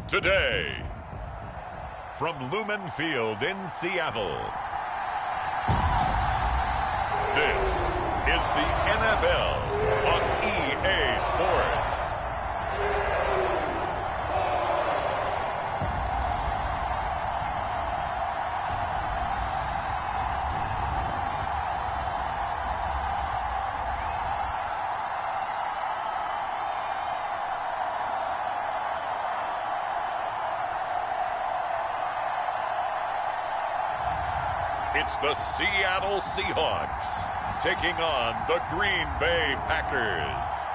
today. From Lumen Field in Seattle, this is the NFL on EA Sports. It's the Seattle Seahawks taking on the Green Bay Packers.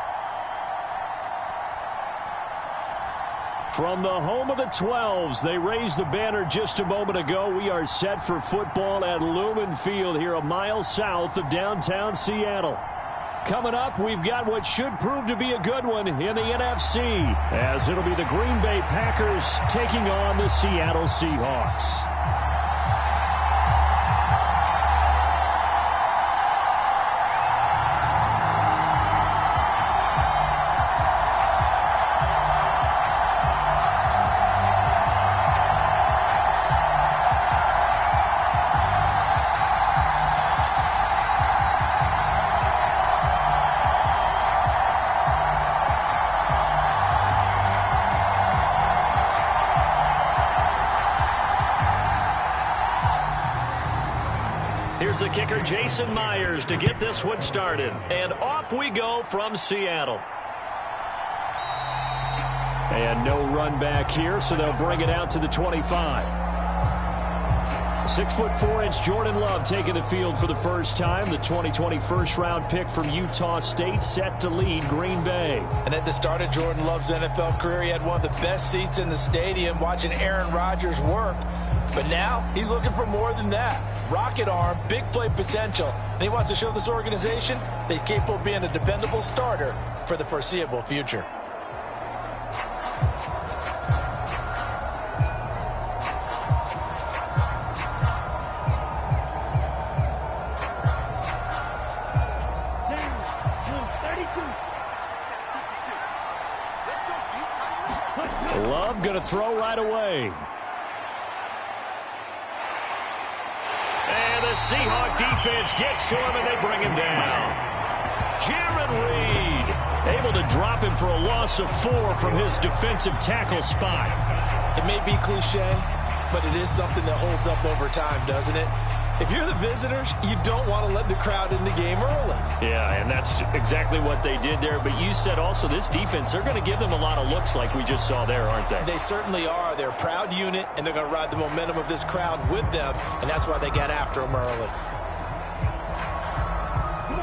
From the home of the 12s, they raised the banner just a moment ago. We are set for football at Lumen Field here a mile south of downtown Seattle. Coming up, we've got what should prove to be a good one in the NFC, as it'll be the Green Bay Packers taking on the Seattle Seahawks. Here's the kicker, Jason Myers, to get this one started. And off we go from Seattle. And no run back here, so they'll bring it out to the 25. 6'4" Jordan Love taking the field for the first time. The 2020 first-round pick from Utah State set to lead Green Bay. And at the start of Jordan Love's NFL career, he had one of the best seats in the stadium watching Aaron Rodgers work. But now he's looking for more than that. Rocket arm, big play potential, and he wants to show this organization that he's capable of being a dependable starter for the foreseeable future. Love going to throw right away. And the Seahawk defense gets to him, and they bring him down. Jaron Reed able to drop him for a loss of 4 from his defensive tackle spot. It may be cliche, but it is something that holds up over time, doesn't it? If you're the visitors, you don't want to let the crowd in the game early. Yeah, and that's exactly what they did there. But you said also this defense, they're going to give them a lot of looks like we just saw there, aren't they? They certainly are. They're a proud unit, and they're going to ride the momentum of this crowd with them, and that's why they got after them early.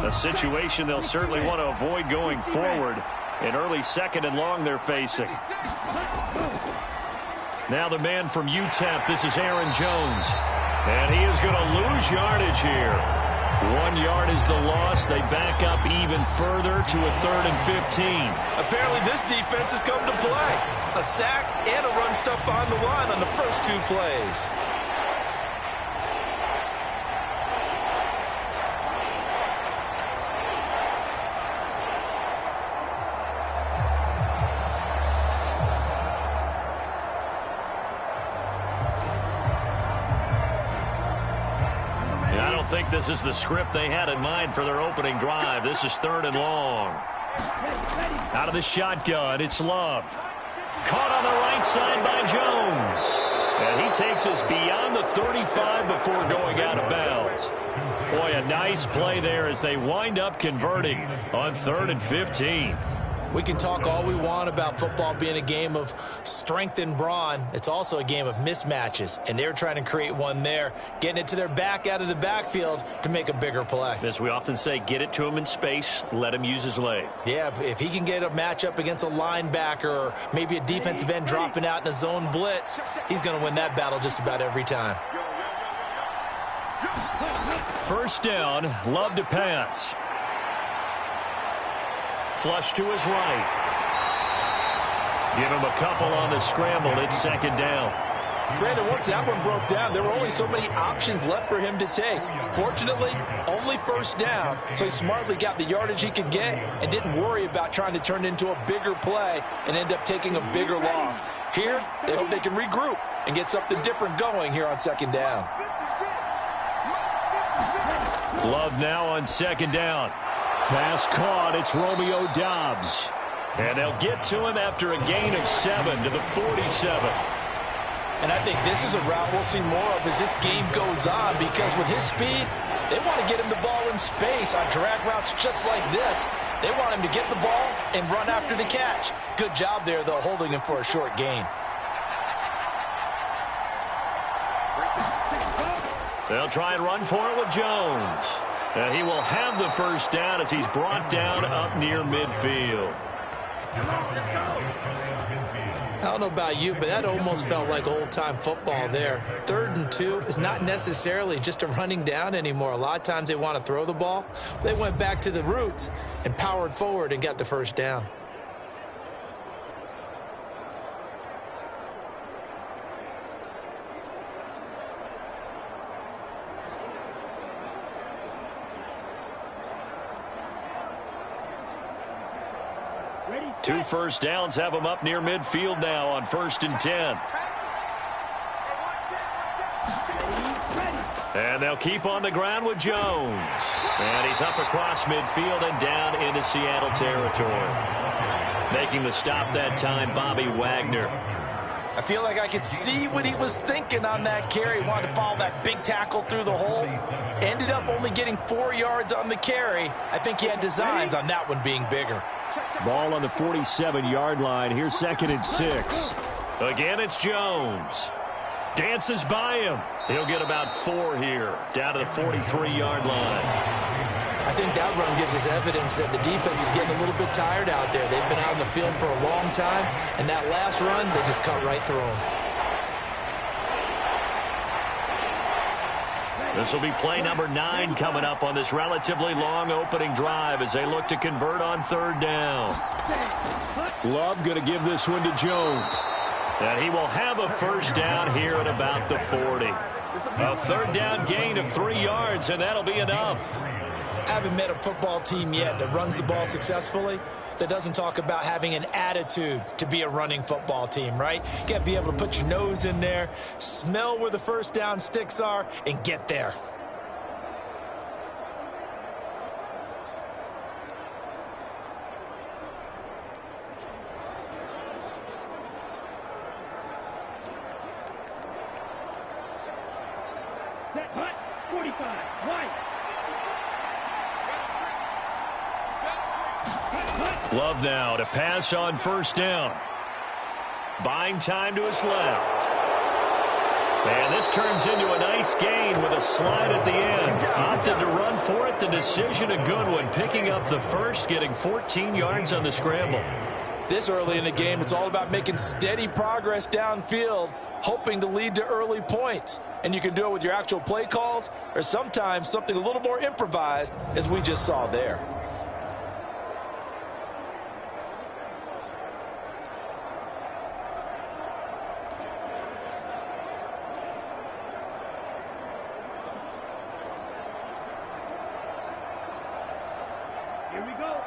A situation they'll certainly want to avoid going forward. An early second and long they're facing. Now the man from UTEP, this is Aaron Jones. And he is going to lose yardage here. 1 yard is the loss. They back up even further to a 3rd and 15. Apparently this defense has come to play. A sack and a run stuff on the line on the first 2 plays. I think this is the script they had in mind for their opening drive. This is 3rd and long. Out of the shotgun, it's Love. Caught on the right side by Jones. And he takes us beyond the 35 before going out of bounds. Boy, a nice play there as they wind up converting on 3rd and 15. We can talk all we want about football being a game of strength and brawn. It's also a game of mismatches, and they're trying to create one there, getting it to their back out of the backfield to make a bigger play. As we often say, get it to him in space, let him use his leg. Yeah, if he can get a matchup against a linebacker or maybe a defensive end dropping out in a zone blitz, he's going to win that battle just about every time. First down, Love to pass. Flush to his right. Give him a couple on the scramble. It's 2nd down. Brandon, once that one broke down, there were only so many options left for him to take. Fortunately, only first down, so he smartly got the yardage he could get and didn't worry about trying to turn it into a bigger play and end up taking a bigger loss. Here, they hope they can regroup and get something different going here on second down. Love now on second down. Pass caught. It's Romeo Doubs. And they'll get to him after a gain of 7 to the 47. And I think this is a route we'll see more of as this game goes on, because with his speed, they want to get him the ball in space on drag routes just like this. They want him to get the ball and run after the catch. Good job there, though, holding him for a short gain. They'll try and run for it with Jones. And he will have the first down as he's brought down up near midfield. I don't know about you, but that almost felt like old-time football there. 3rd and 2 is not necessarily just a running down anymore. A lot of times they want to throw the ball. They went back to the roots and powered forward and got the first down. Two first downs have them up near midfield now on 1st and 10. And they'll keep on the ground with Jones. And he's up across midfield and down into Seattle territory. Making the stop that time, Bobby Wagner. I feel like I could see what he was thinking on that carry. He wanted to follow that big tackle through the hole. Ended up only getting 4 yards on the carry. I think he had designs on that one being bigger. Ball on the 47-yard line. Here's 2nd and 6. Again, it's Jones. Dances by him. He'll get about 4 here, down to the 43-yard line. I think that run gives us evidence that the defense is getting a little bit tired out there. They've been out in the field for a long time, and that last run, they just cut right through them. This will be play number 9 coming up on this relatively long opening drive as they look to convert on 3rd down. Love going to give this one to Jones. And he will have a first down here at about the 40. A 3rd down gain of 3 yards, and that'll be enough. I haven't met a football team yet that runs the ball successfully that doesn't talk about having an attitude to be a running football team, right? You got to be able to put your nose in there, smell where the first down sticks are, and get there. Set, hut, 45, right. Love now to pass on 1st down. Buying time to his left. And this turns into a nice gain with a slide at the end. Opted to run for it. The decision a good one. Picking up the first, getting 14 yards on the scramble. This early in the game, it's all about making steady progress downfield, hoping to lead to early points. And you can do it with your actual play calls or sometimes something a little more improvised, as we just saw there.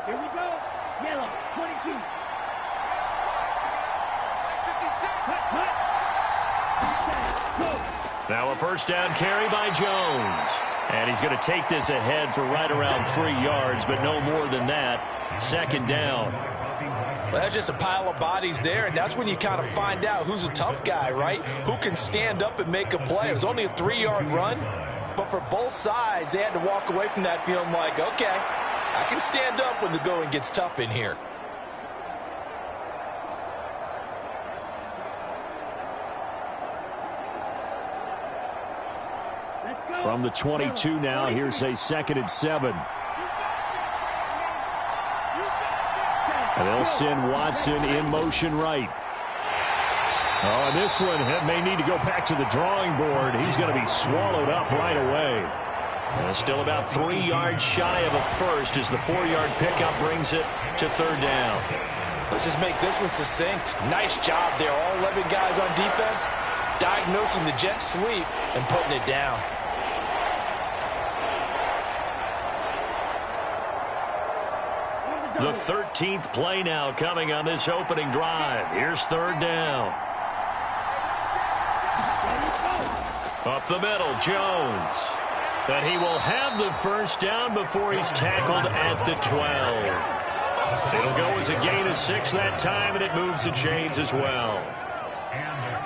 Here we go. Yellow, 22. Now a first down carry by Jones. And he's going to take this ahead for right around 3 yards, but no more than that. 2nd down. Well, that's just a pile of bodies there, and that's when you kind of find out who's a tough guy, right? Who can stand up and make a play. It was only a 3-yard run, but for both sides, they had to walk away from that feeling like, okay, I can stand up when the going gets tough in here. From the 22 now, here's a 2nd and 7. And they'll send Watson in motion right. Oh, and this one may need to go back to the drawing board. He's going to be swallowed up right away. Still about 3 yards shy of a first as the 4-yard pickup brings it to 3rd down. Let's just make this one succinct. Nice job there. All 11 guys on defense diagnosing the jet sweep and putting it down. The 13th play now coming on this opening drive. Here's third down. Up the middle, Jones. And he will have the first down before he's tackled at the 12. It'll go as a gain of 6 that time, and it moves the chains as well.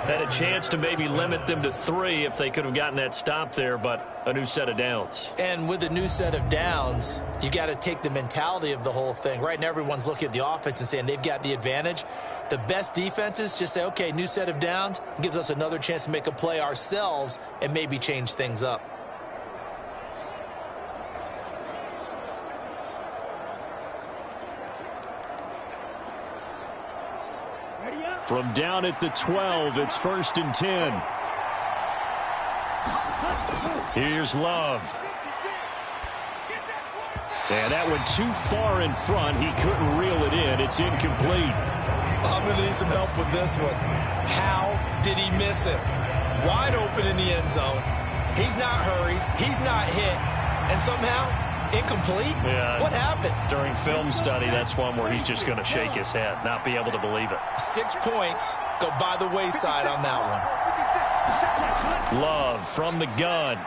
Had a chance to maybe limit them to 3 if they could have gotten that stop there, but a new set of downs. And with a new set of downs, you got to take the mentality of the whole thing. Right now, everyone's looking at the offense and saying they've got the advantage. The best defenses just say, okay, new set of downs. It gives us another chance to make a play ourselves and maybe change things up. From down at the 12, it's 1st and 10. Here's Love. And that went too far in front. He couldn't reel it in. It's incomplete. I'm going to need some help with this one. How did he miss it? Wide open in the end zone. He's not hurried. He's not hit. And somehow, incomplete? Yeah. What happened? During film study, that's one where he's just going to shake his head, not be able to believe it. 6 points go by the wayside on that one. Love from the gun.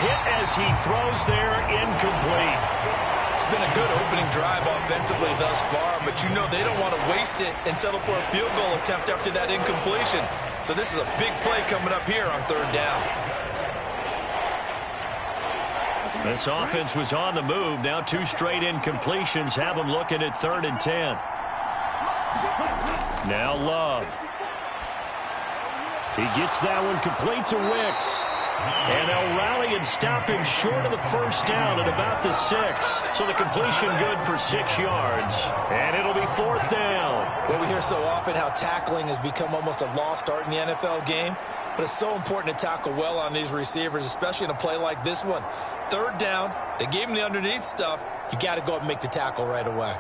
Hit as he throws there, incomplete. It's been a good opening drive offensively thus far, but you know they don't want to waste it and settle for a field goal attempt after that incompletion. So this is a big play coming up here on 3rd down. This offense was on the move. Now 2 straight incompletions have them looking at 3rd and 10. Now Love. He gets that one complete to Wicks. And they'll rally and stop him short of the first down at about the 6. So the completion good for 6 yards. And it'll be 4th down. Well, we hear so often how tackling has become almost a lost art in the NFL game. But it's so important to tackle well on these receivers, especially in a play like this one. 3rd down, they gave him the underneath stuff. You got to go up and make the tackle right away.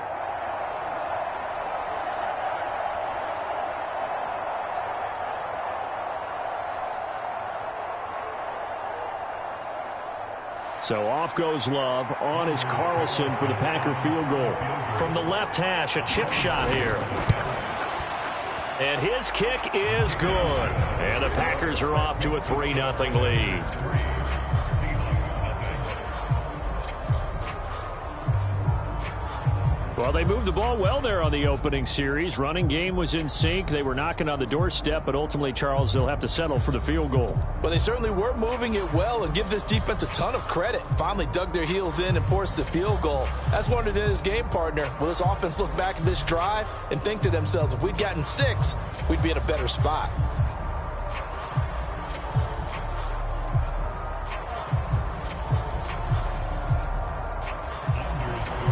So off goes Love. On is Carlson for the Packer field goal. From the left hash, a chip shot here. And his kick is good. And the Packers are off to a 3-0 lead. Well, they moved the ball well there on the opening series. Running game was in sync. They were knocking on the doorstep, but ultimately, Charles, they'll have to settle for the field goal. Well, they certainly were moving it well, and give this defense a ton of credit. Finally dug their heels in and forced the field goal. That's wondered in his game partner. Will this offense look back at this drive and think to themselves, if we'd gotten 6, we'd be in a better spot.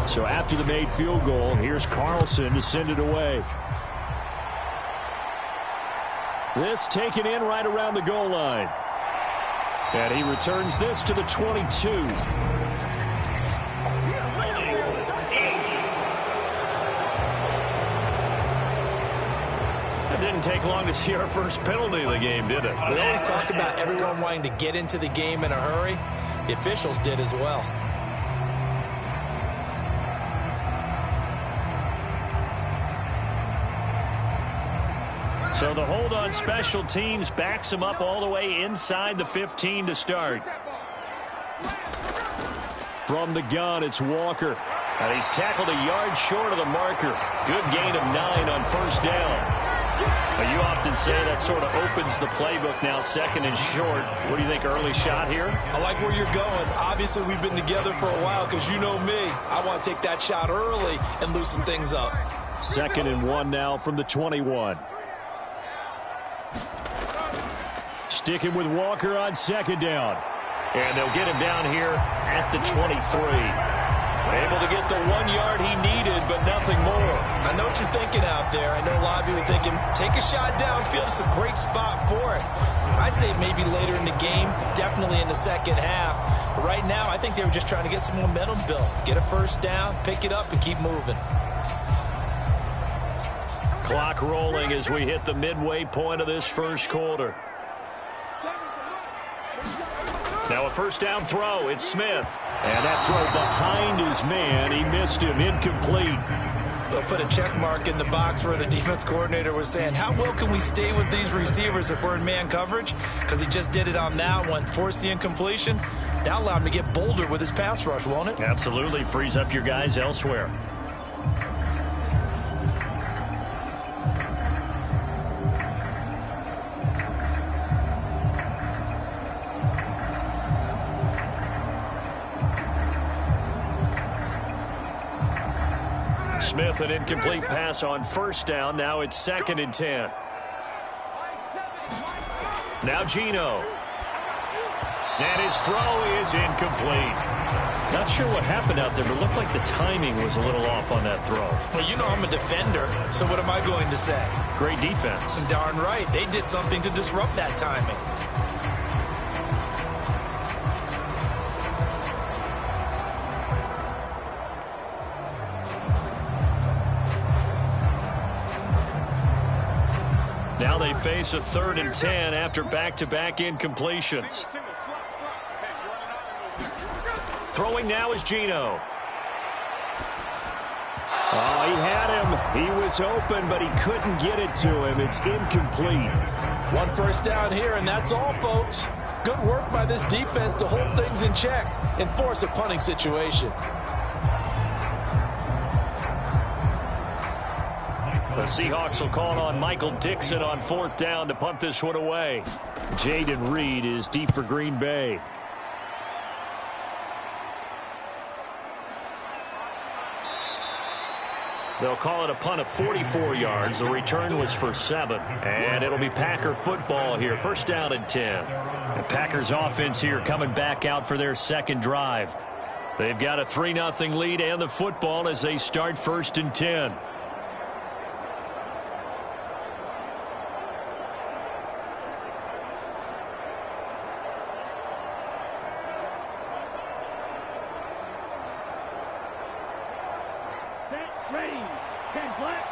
So after the made field goal, here's Carlson to send it away. This taken in right around the goal line. And he returns this to the 22. It didn't take long to see our first penalty of the game, did it? We always talk about everyone wanting to get into the game in a hurry. The officials did as well. So the hold on special teams backs him up all the way inside the 15 to start. From the gun, it's Walker. And he's tackled a yard short of the marker. Good gain of 9 on first down. But you often say that sort of opens the playbook now, 2nd and short. What do you think, early shot here? I like where you're going. Obviously, we've been together for a while because you know me. I want to take that shot early and loosen things up. 2nd and 1 now from the 21. Sticking with Walker on 2nd down. And they'll get him down here at the 23. Able to get the 1 yard he needed, but nothing more. I know what you're thinking out there. I know a lot of you are thinking, take a shot downfield. It's a great spot for it. I'd say maybe later in the game, definitely in the second half. But right now, I think they were just trying to get some momentum built. Get a first down, pick it up, and keep moving. Clock rolling as we hit the midway point of this first quarter. Now a first down throw. It's Smith. And that throw behind his man. He missed him. Incomplete. They'll put a check mark in the box where the defense coordinator was saying, how well can we stay with these receivers if we're in man coverage? Because he just did it on that one. Forced the incompletion. That allowed him to get bolder with his pass rush, won't it? Absolutely. Frees up your guys elsewhere. Smith, an incomplete pass on first down. Now it's 2nd and 10. Now Geno. And his throw is incomplete. Not sure what happened out there, but it looked like the timing was a little off on that throw. Well, you know I'm a defender, so what am I going to say? Great defense. Darn right. They did something to disrupt that timing. Now they face a 3rd and 10 after back-to-back incompletions. Throwing now is Geno. Oh, he had him. He was open, but he couldn't get it to him. It's incomplete. One first down here, and that's all, folks. Good work by this defense to hold things in check and force a punting situation. The Seahawks will call on Michael Dixon on 4th down to punt this one away. Jaden Reed is deep for Green Bay. They'll call it a punt of 44 yards. The return was for 7. And it'll be Packer football here. First down and 10. The Packers offense here coming back out for their second drive. They've got a 3-0 lead and the football as they start 1st and 10. Ready. 10 black.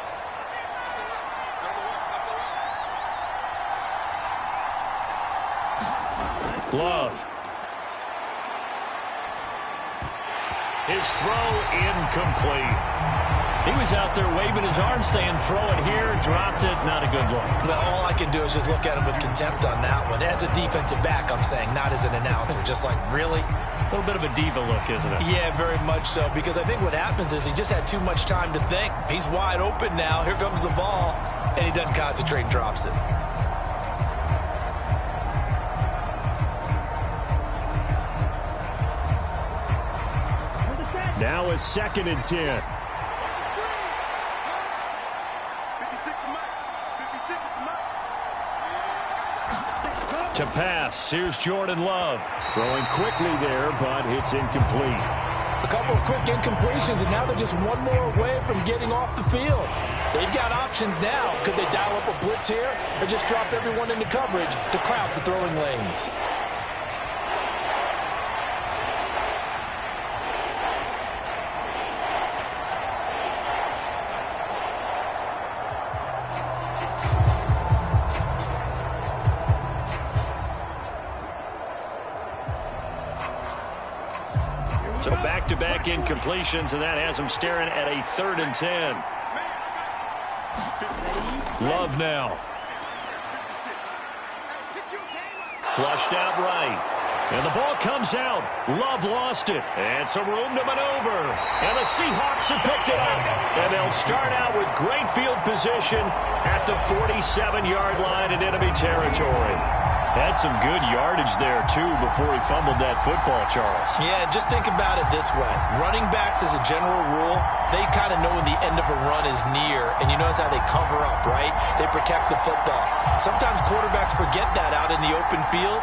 Love. His throw incomplete. He was out there waving his arm saying throw it here, dropped it, not a good look. Well, all I can do is just look at him with contempt on that one. As a defensive back, I'm saying, not as an announcer. Just like, really? A little bit of a diva look, isn't it? Yeah, very much so, because I think what happens is he just had too much time to think. He's wide open now. Here comes the ball, and he doesn't concentrate and drops it. Now it's 2nd and 10. To pass, here's Jordan Love. Throwing quickly there, but it's incomplete. A couple of quick incompletions, and now they're just one more away from getting off the field. They've got options now. Could they dial up a blitz here or just drop everyone into coverage to crowd the throwing lanes? So back-to-back incompletions, and that has him staring at a 3rd and 10. Love now. Flushed out right. And the ball comes out. Love lost it. And some room to maneuver. And the Seahawks have picked it up. And they'll start out with great field position at the 47-yard line in enemy territory. Had some good yardage there, too, before he fumbled that football, Charles. Yeah, just think about it this way. Running backs, as a general rule, they kind of know when the end of a run is near, and you notice how they cover up, right? They protect the football. Sometimes quarterbacks forget that out in the open field.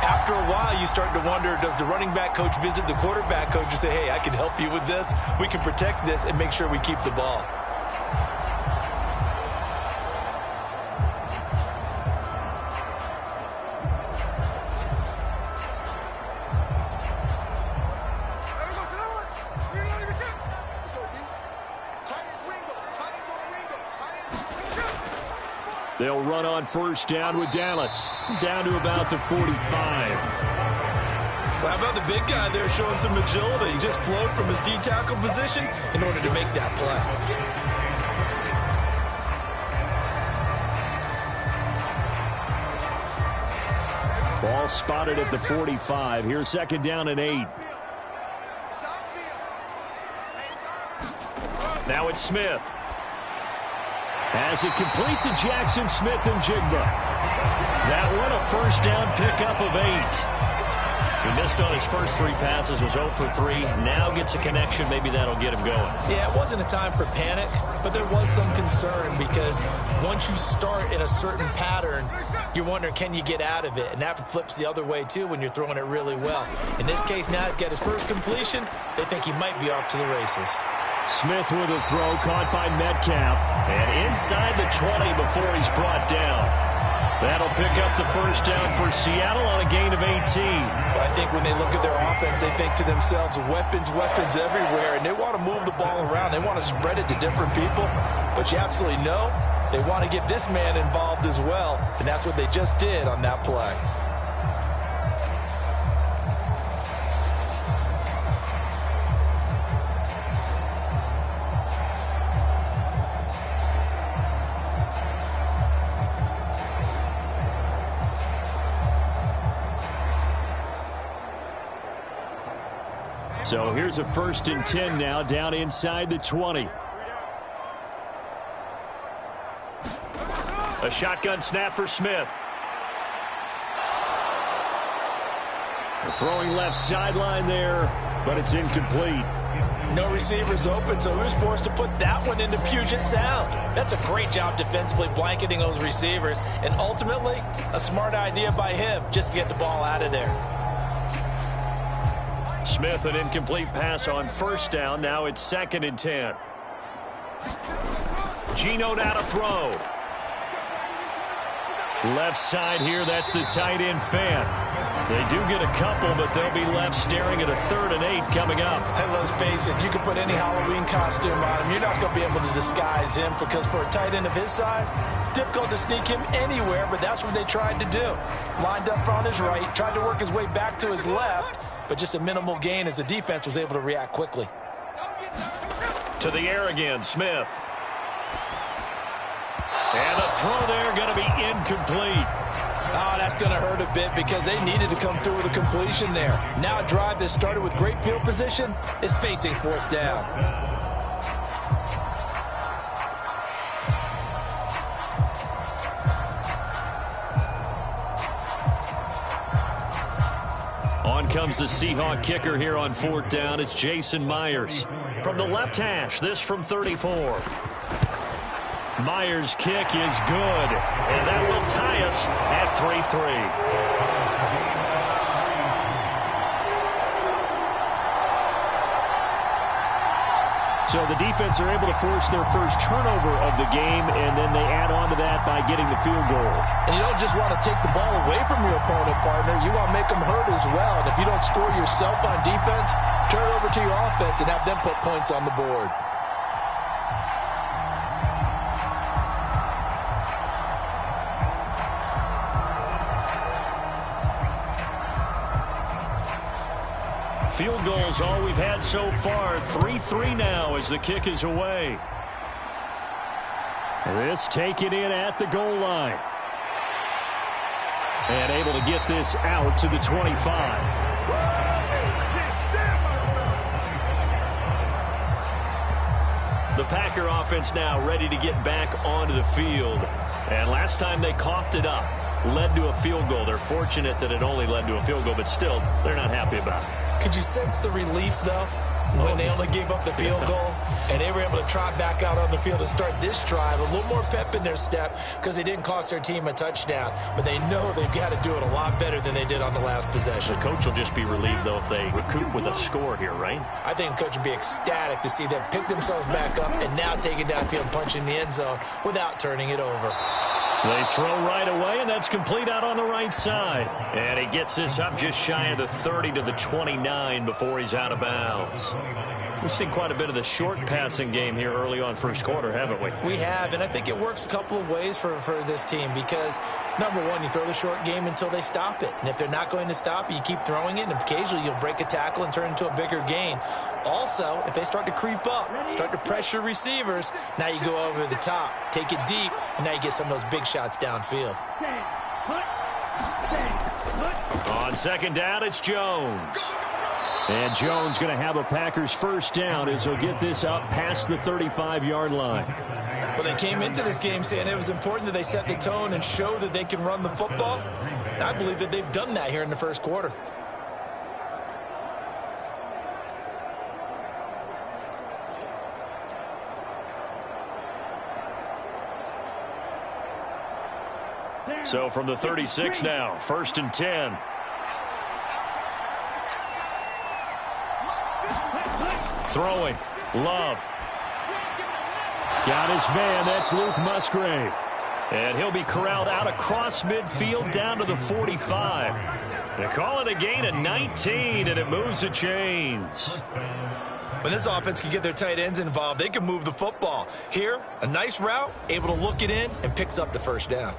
After a while, you start to wonder, does the running back coach visit the quarterback coach and say, hey, I can help you with this, we can protect this, and make sure we keep the ball. They'll run on first down with Dallas. Down to about the 45. Well, how about the big guy there showing some agility? He just flowed from his D-tackle position in order to make that play. Ball spotted at the 45. Here's second down and 8. Now it's Smith. As it complete to Jackson Smith and Jigba. That one a first down pickup of 8. He missed on his first 3 passes, was 0 for 3. Now gets a connection. Maybe that'll get him going. Yeah, it wasn't a time for panic, but there was some concern because once you start in a certain pattern, you're wondering, can you get out of it? And that flips the other way, too, when you're throwing it really well. In this case, now he's got his first completion. They think he might be off to the races. Smith with a throw caught by Metcalf. And inside the 20 before he's brought down. That'll pick up the first down for Seattle on a gain of 18. Well, I think when they look at their offense, they think to themselves, weapons everywhere, and they want to move the ball around. They want to spread it to different people. But you absolutely know they want to get this man involved as well, and that's what they just did on that play. So here's a 1st and 10 now, down inside the 20. A shotgun snap for Smith. Throwing left sideline there, but it's incomplete. No receivers open, so he was forced to put that one into Puget Sound. That's a great job defensively blanketing those receivers, and ultimately a smart idea by him just to get the ball out of there. Smith, an incomplete pass on first down. Now it's 2nd and 10. Geno now to throw. Left side here, that's the tight end Fant. They do get a couple, but they'll be left staring at a 3rd and 8 coming up. And let's face it, you can put any Halloween costume on him. You're not going to be able to disguise him because for a tight end of his size, difficult to sneak him anywhere, but that's what they tried to do. Lined up on his right, tried to work his way back to his left, but just a minimal gain as the defense was able to react quickly. To the air again, Smith. And the throw there going to be incomplete. Oh, that's going to hurt a bit because they needed to come through with a completion there. Now a drive that started with great field position is facing 4th down. On comes the Seahawk kicker here on 4th down. It's Jason Myers. From the left hash, this from 34. Myers' kick is good, and that will tie us at 3-3. So the defense are able to force their first turnover of the game, and then they add on to that by getting the field goal. And you don't just want to take the ball away from your opponent, partner. You want to make them hurt as well. And if you don't score yourself on defense, turn it over to your offense and have them put points on the board. Field goals all we've had so far. 3-3 now as the kick is away. This taken in at the goal line. And able to get this out to the 25. The Packer offense now ready to get back onto the field. And last time they coughed it up, led to a field goal. They're fortunate that it only led to a field goal, but still, they're not happy about it. Could you sense the relief, though, when they only gave up the field goal and they were able to trot back out on the field and start this drive? A little more pep in their step because they didn't cost their team a touchdown, but they know they've got to do it a lot better than they did on the last possession. The coach will just be relieved, though, if they recoup with a score here, right? I think the coach would be ecstatic to see them pick themselves back up and now take it downfield, punching the end zone without turning it over. They throw right away, and that's complete out on the right side. And he gets this up just shy of the 30 to the 29 before he's out of bounds. We've seen quite a bit of the short passing game here early on first quarter, haven't we? We have, and I think it works a couple of ways for this team because, number one, you throw the short game until they stop it. And if they're not going to stop it, you keep throwing it, and occasionally you'll break a tackle and turn it into a bigger gain. Also, if they start to creep up, start to pressure receivers, now you go over the top, take it deep, and now you get some of those big shots downfield. On second down, it's Jones. And Jones going to have a Packers first down as he'll get this up past the 35-yard line. Well, they came into this game saying it was important that they set the tone and show that they can run the football. And I believe that they've done that here in the first quarter. So from the 36 now, 1st and 10. Throwing. Love. Got his man. That's Luke Musgrave. And he'll be corralled out across midfield down to the 45. They call it a gain of 19, and it moves the chains. When this offense can get their tight ends involved, they can move the football. Here, a nice route, able to look it in, and picks up the first down.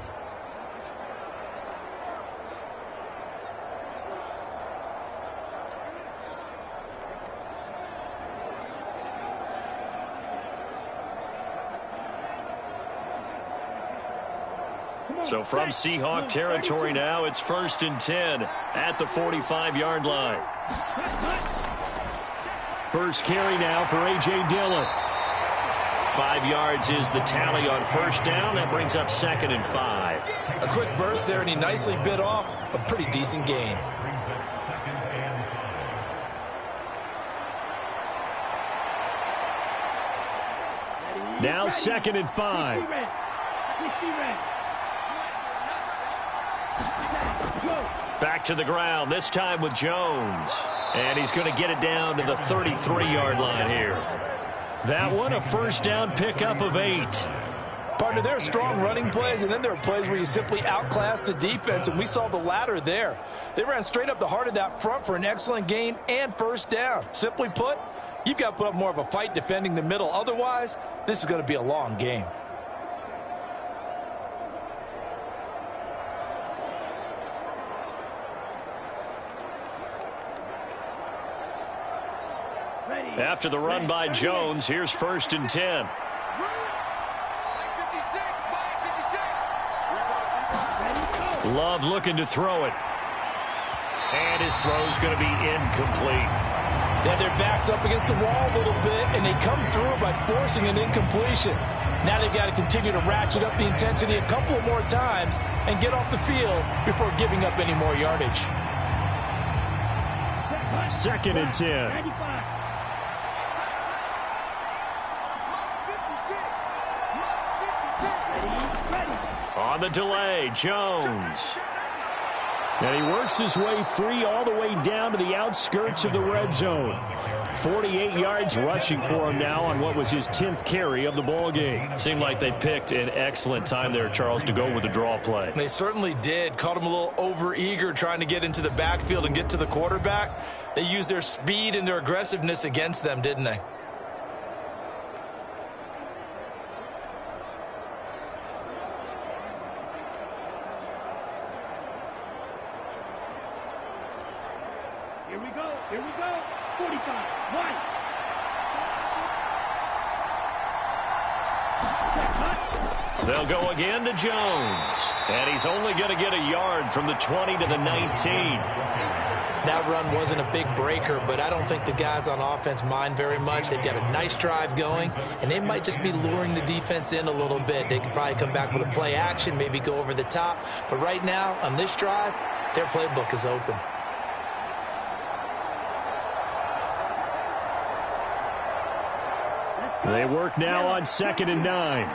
So from Seahawk territory now, it's 1st and 10 at the 45-yard line. First carry now for A.J. Dillon. 5 yards is the tally on first down. That brings up 2nd and 5. A quick burst there, and he nicely bit off a pretty decent gain. Now 2nd and 5. Back to the ground, this time with Jones. And he's going to get it down to the 33-yard line here. That one, a first down pickup of 8. Partner, there are strong running plays, and then there are plays where you simply outclass the defense, and we saw the latter there. They ran straight up the heart of that front for an excellent gain and first down. Simply put, you've got to put up more of a fight defending the middle. Otherwise, this is going to be a long game. After the run by Jones, here's 1st and 10. Love looking to throw it. And his throw's going to be incomplete. They have their backs up against the wall a little bit, and they come through by forcing an incompletion. Now they've got to continue to ratchet up the intensity a couple more times and get off the field before giving up any more yardage. 2nd and 10. On the delay, Jones. And he works his way free all the way down to the outskirts of the red zone. 48 yards rushing for him now on what was his 10th carry of the ball game. Seemed like they picked an excellent time there, Charles, to go with the draw play. They certainly did. Caught him a little over-eager trying to get into the backfield and get to the quarterback. They used their speed and their aggressiveness against them, didn't they? Here we go. 45. Right. They'll go again to Jones. And he's only going to get a yard from the 20 to the 19. That run wasn't a big breaker, but I don't think the guys on offense mind very much. They've got a nice drive going, and they might just be luring the defense in a little bit. They could probably come back with a play action, maybe go over the top. But right now, on this drive, their playbook is open. They work now on 2nd and 9.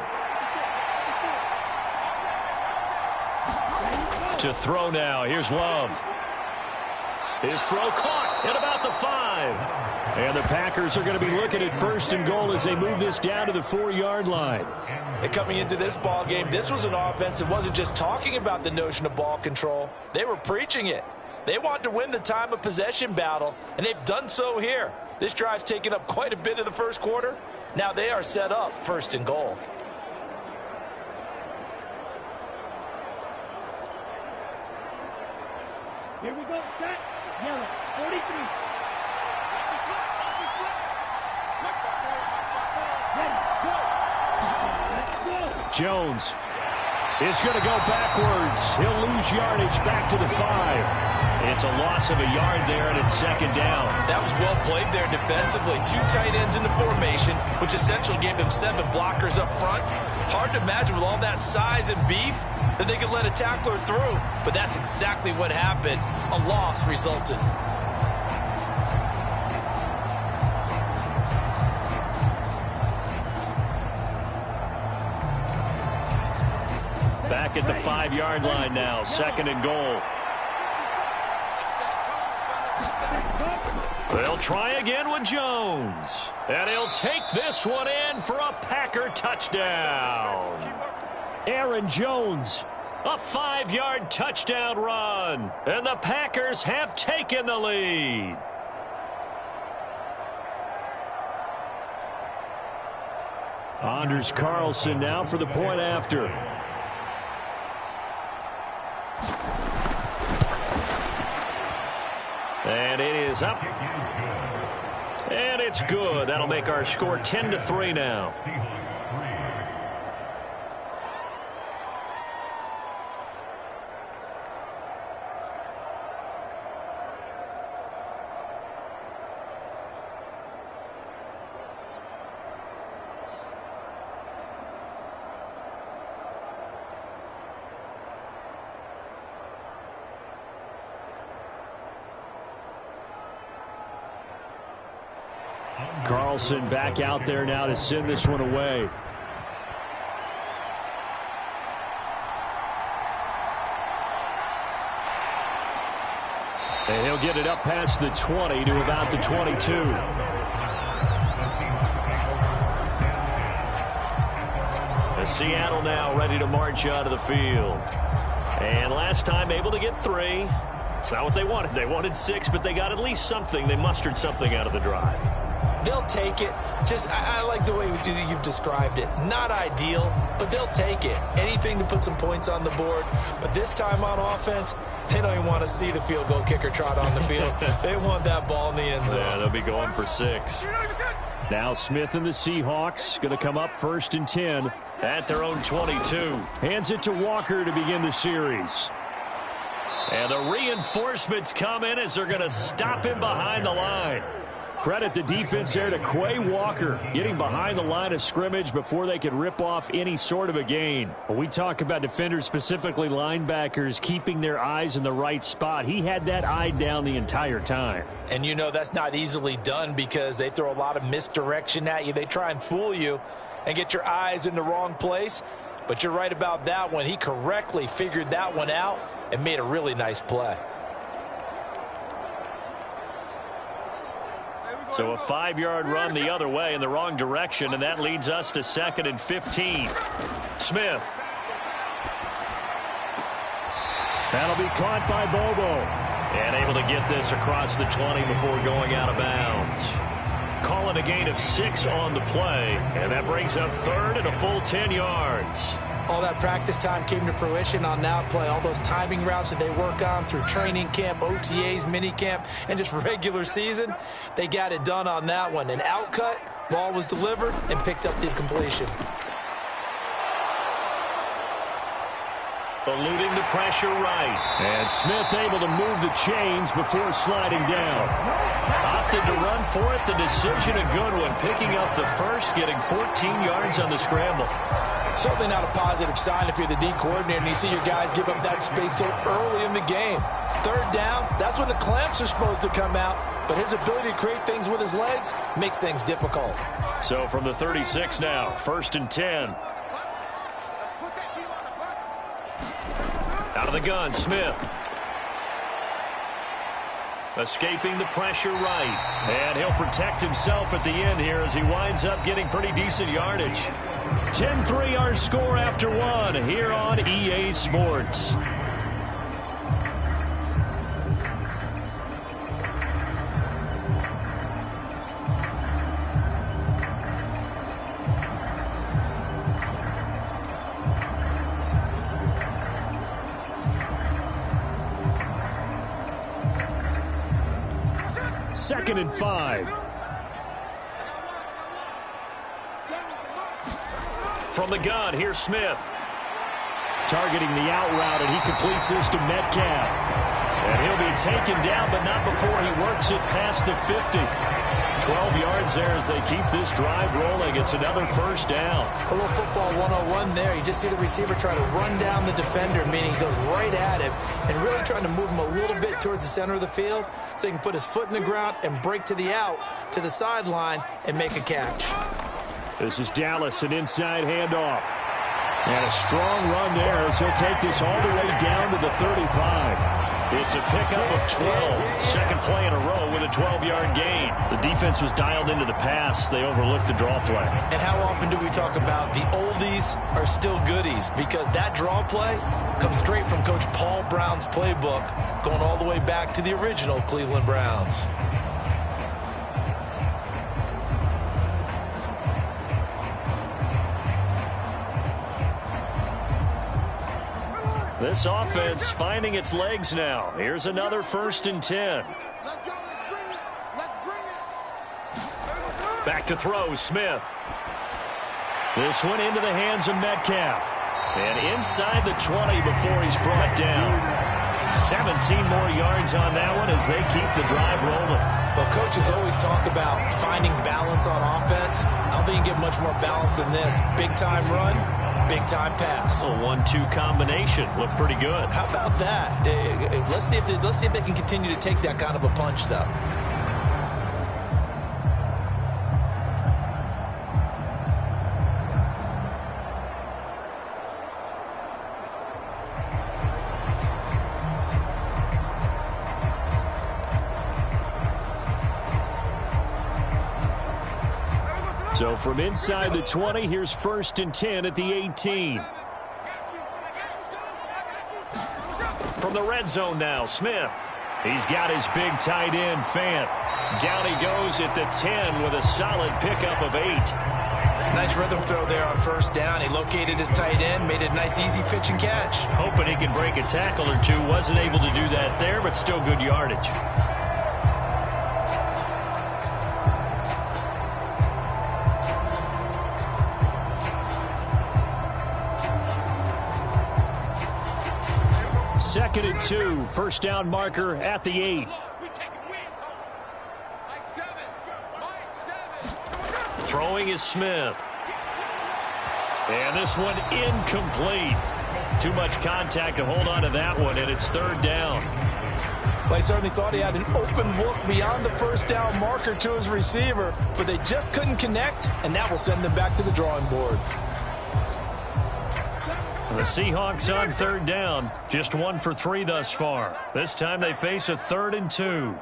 To throw now. Here's Love. His throw caught at about the 5. And the Packers are going to be looking at 1st and goal as they move this down to the 4-yard line. And coming into this ball game, this was an offense that wasn't just talking about the notion of ball control. They were preaching it. They want to win the time of possession battle, and they've done so here. This drive's taken up quite a bit of the first quarter. Now they are set up 1st and goal. Here we go. Set. Yellow. 43. Ready. Go. Let's go. Jones is going to go backwards. He'll lose yardage back to the 5. It's a loss of a yard there, and it's 2nd down. That was well played there defensively. 2 tight ends in the formation, which essentially gave them 7 blockers up front. Hard to imagine with all that size and beef that they could let a tackler through, but that's exactly what happened. A loss resulted. Back at the 5-yard line now, 2nd and goal. They'll try again with Jones. And he'll take this one in for a Packer touchdown. Aaron Jones, a 5-yard touchdown run. And the Packers have taken the lead. Anders Carlson now for the point after. And it is up. And it's good. That'll make our score 10-3 now. Carlson back out there now to send this one away. And he'll get it up past the 20 to about the 22. And Seattle now ready to march out of the field. And last time able to get 3. It's not what they wanted. They wanted 6, but they got at least something. They mustered something out of the drive. They'll take it. I like the way you've described it. Not ideal, but they'll take it. Anything to put some points on the board. But this time on offense, they don't even want to see the field goal kicker trot on the field. They want that ball in the end zone. Yeah, they'll be going for 6. Now Smith and the Seahawks going to come up 1st and 10 at their own 22. Hands it to Walker to begin the series. And the reinforcements come in as they're going to stop him behind the line. Credit the defense there to Quay Walker getting behind the line of scrimmage before they could rip off any sort of a gain. When we talk about defenders, specifically linebackers, keeping their eyes in the right spot, he had that eye down the entire time. And you know that's not easily done because they throw a lot of misdirection at you. They try and fool you and get your eyes in the wrong place. But you're right about that one. He correctly figured that one out and made a really nice play. So a 5-yard run the other way in the wrong direction, and that leads us to 2nd and 15. Smith. That'll be caught by Bobo. And able to get this across the 20 before going out of bounds. Calling a gain of 6 on the play, and that brings up 3rd and a full 10 yards. All that practice time came to fruition on that play. All those timing routes that they work on through training camp, OTAs, minicamp, and just regular season, they got it done on that one. An outcut, ball was delivered, and picked up the completion. Eluding the pressure right. And Smith able to move the chains before sliding down. Opted to run for it. The decision a good one. Picking up the first, getting 14 yards on the scramble. Certainly not a positive sign if you're the D coordinator and you see your guys give up that space so early in the game. 3rd down, that's when the clamps are supposed to come out. But his ability to create things with his legs makes things difficult. So from the 36 now, 1st and 10. Out of the gun, Smith. Escaping the pressure right. And he'll protect himself at the end here as he winds up getting pretty decent yardage. 10-3 our score after 1 here on EA Sports. 2nd and 5. From the gun, here's Smith. Targeting the out route, and he completes this to Metcalf. And he'll be taken down, but not before he works it past the 50. 12 yards there as they keep this drive rolling. It's another first down. A little football 101 there. You just see the receiver try to run down the defender, meaning he goes right at him and really trying to move him a little bit towards the center of the field so he can put his foot in the ground and break to the out, to the sideline, and make a catch. This is Dallas, an inside handoff. And a strong run there as he'll take this all the way down to the 35. It's a pickup of 12. Second play in a row with a 12-yard gain. The defense was dialed into the pass. They overlooked the draw play. And how often do we talk about the oldies are still goodies? Because that draw play comes straight from Coach Paul Brown's playbook, going all the way back to the original Cleveland Browns. This offense finding its legs now. Here's another 1st and 10. Let's go. Let's bring it. Back to throw, Smith. This one into the hands of Metcalf. And inside the 20 before he's brought down. 17 more yards on that one as they keep the drive rolling. Well, coaches always talk about finding balance on offense. I don't think you can get much more balance than this. Big-time run, big-time pass. A 1-2 combination. Looked pretty good. How about that? Let's see if they can continue to take that kind of a punch, though. So from inside the 20, here's 1st and 10 at the 18. From the red zone now, Smith. He's got his big tight end, Fant. Down he goes at the 10 with a solid pickup of 8. Nice rhythm throw there on 1st down. He located his tight end, made it a nice, easy pitch and catch. Hoping he can break a tackle or two. Wasn't able to do that there, but still good yardage. Second and 2, 1st down marker at the 8. Throwing is Smith. And this one incomplete. Too much contact to hold on to that one, and it's 3rd down. Well, he certainly thought he had an open look beyond the 1st down marker to his receiver, but they just couldn't connect, and that will send them back to the drawing board. The Seahawks on 3rd down. Just 1 for 3 thus far. This time they face a 3rd and 2.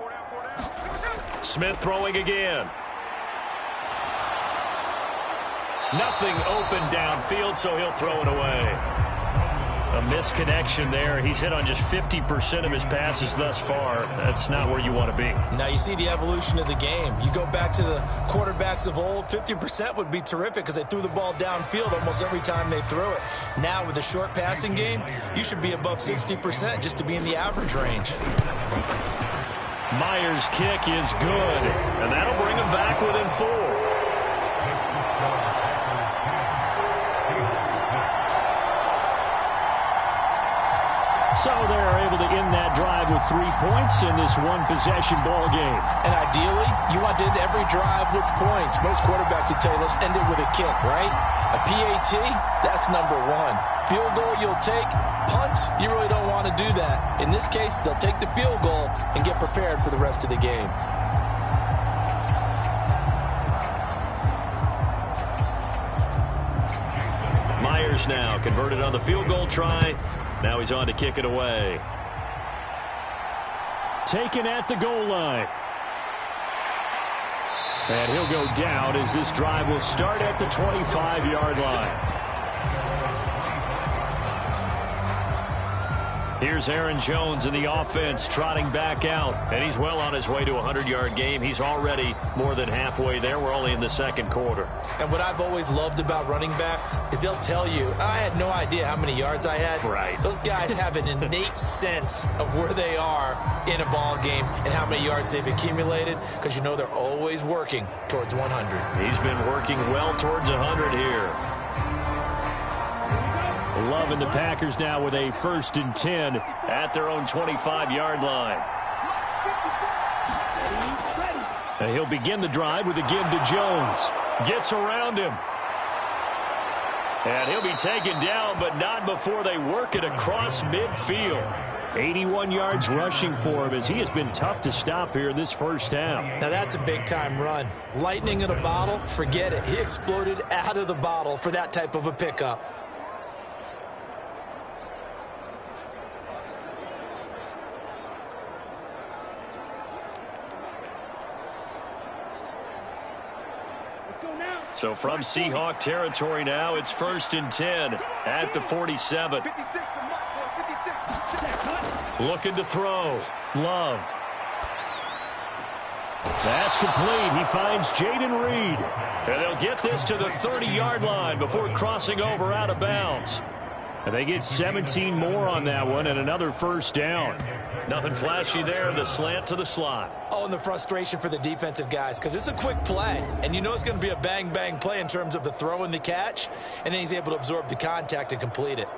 Smith throwing again. Nothing open downfield, so he'll throw it away. A misconnection there. He's hit on just 50% of his passes thus far. That's not where you want to be. Now you see the evolution of the game. You go back to the quarterbacks of old, 50% would be terrific because they threw the ball downfield almost every time they threw it. Now with the short passing game, you should be above 60% just to be in the average range. Myers' kick is good, and that'll bring him back within 4. So they're able to end that drive with 3 points in this one-possession ball game. And ideally, you want to end every drive with points. Most quarterbacks would tell you, let's end it with a kick, right? A PAT, that's number 1. Field goal you'll take. Punts, you really don't want to do that. In this case, they'll take the field goal and get prepared for the rest of the game. Myers now converted on the field goal try. Now he's on to kick it away. Taken at the goal line. And he'll go down as this drive will start at the 25-yard line. Here's Aaron Jones in the offense trotting back out. And he's well on his way to a 100-yard game. He's already more than halfway there. We're only in the second quarter. And what I've always loved about running backs is they'll tell you, I had no idea how many yards I had. Right. Those guys have an innate sense of where they are in a ball game and how many yards they've accumulated, because you know they're always working towards 100. He's been working well towards 100 here. Love in the Packers now with a 1st and 10 at their own 25-yard line. And he'll begin the drive with a give to Jones. Gets around him. And he'll be taken down, but not before they work it across midfield. 81 yards rushing for him as he has been tough to stop here in this first half. Now that's a big-time run. Lightning in a bottle, forget it. He exploded out of the bottle for that type of a pickup. So from Seahawk territory now, it's 1st and 10 at the 47. Looking to throw. Love. Pass complete. He finds Jaden Reed. And they'll get this to the 30-yard line before crossing over out of bounds. And they get 17 more on that one and another first down. Nothing flashy there. The slant to the slot. Oh, and the frustration for the defensive guys, because it's a quick play. And you know it's going to be a bang-bang play in terms of the throw and the catch. And then he's able to absorb the contact and complete it.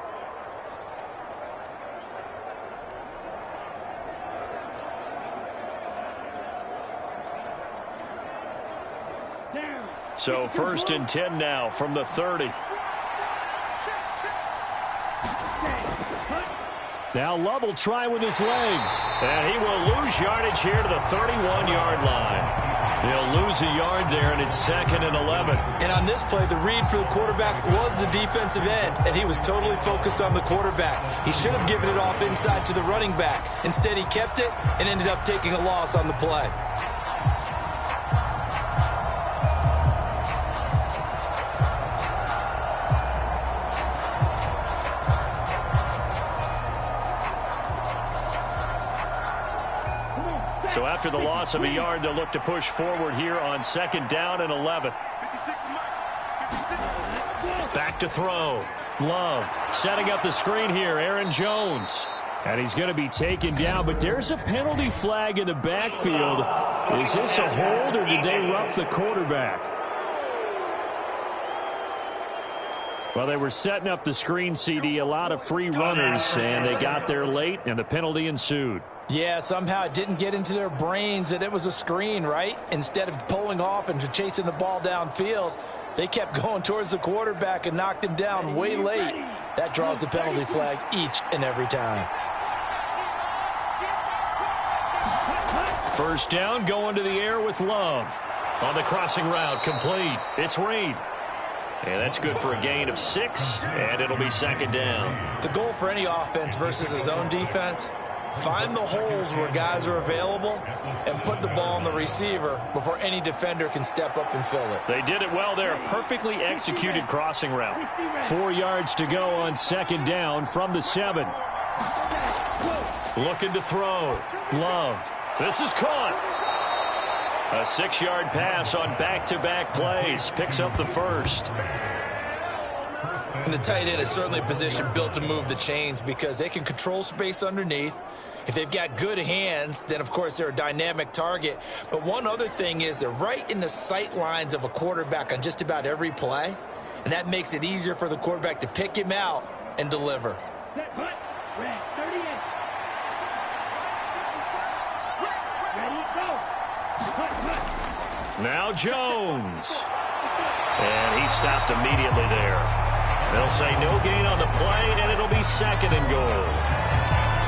So 1st and 10 now from the 30. Now Love will try with his legs. And he will lose yardage here to the 31-yard line. They'll lose a yard there, and it's 2nd and 11. And on this play, the read for the quarterback was the defensive end, and he was totally focused on the quarterback. He should have given it off inside to the running back. Instead, he kept it and ended up taking a loss on the play. So after the loss of a yard, they'll look to push forward here on 2nd down and 11. Back to throw. Love setting up the screen here. Aaron Jones. And he's going to be taken down, but there's a penalty flag in the backfield. Is this a hold, or did they rough the quarterback? Well, they were setting up the screen, CD, a lot of free runners, and they got there late, and the penalty ensued. Yeah, somehow it didn't get into their brains that it was a screen, right? Instead of pulling off and chasing the ball downfield, they kept going towards the quarterback and knocked him down way late. That draws the penalty flag each and every time. First down, going to the air with Love. On the crossing route, complete. It's Reed. And that's good for a gain of 6, and it'll be 2nd down. The goal for any offense versus his own defense, find the holes where guys are available and put the ball on the receiver before any defender can step up and fill it. They did it well there. Perfectly executed crossing route. 4 yards to go on 2nd down from the 7. Looking to throw. Love. This is caught. A 6-yard pass on back-to-back plays. Picks up the first. And the tight end is certainly a position built to move the chains because they can control space underneath. If they've got good hands, then, of course, they're a dynamic target. But one other thing is they're right in the sight lines of a quarterback on just about every play. And that makes it easier for the quarterback to pick him out and deliver. Now Jones. And he stopped immediately there. They'll say no gain on the play, and it'll be 2nd and goal.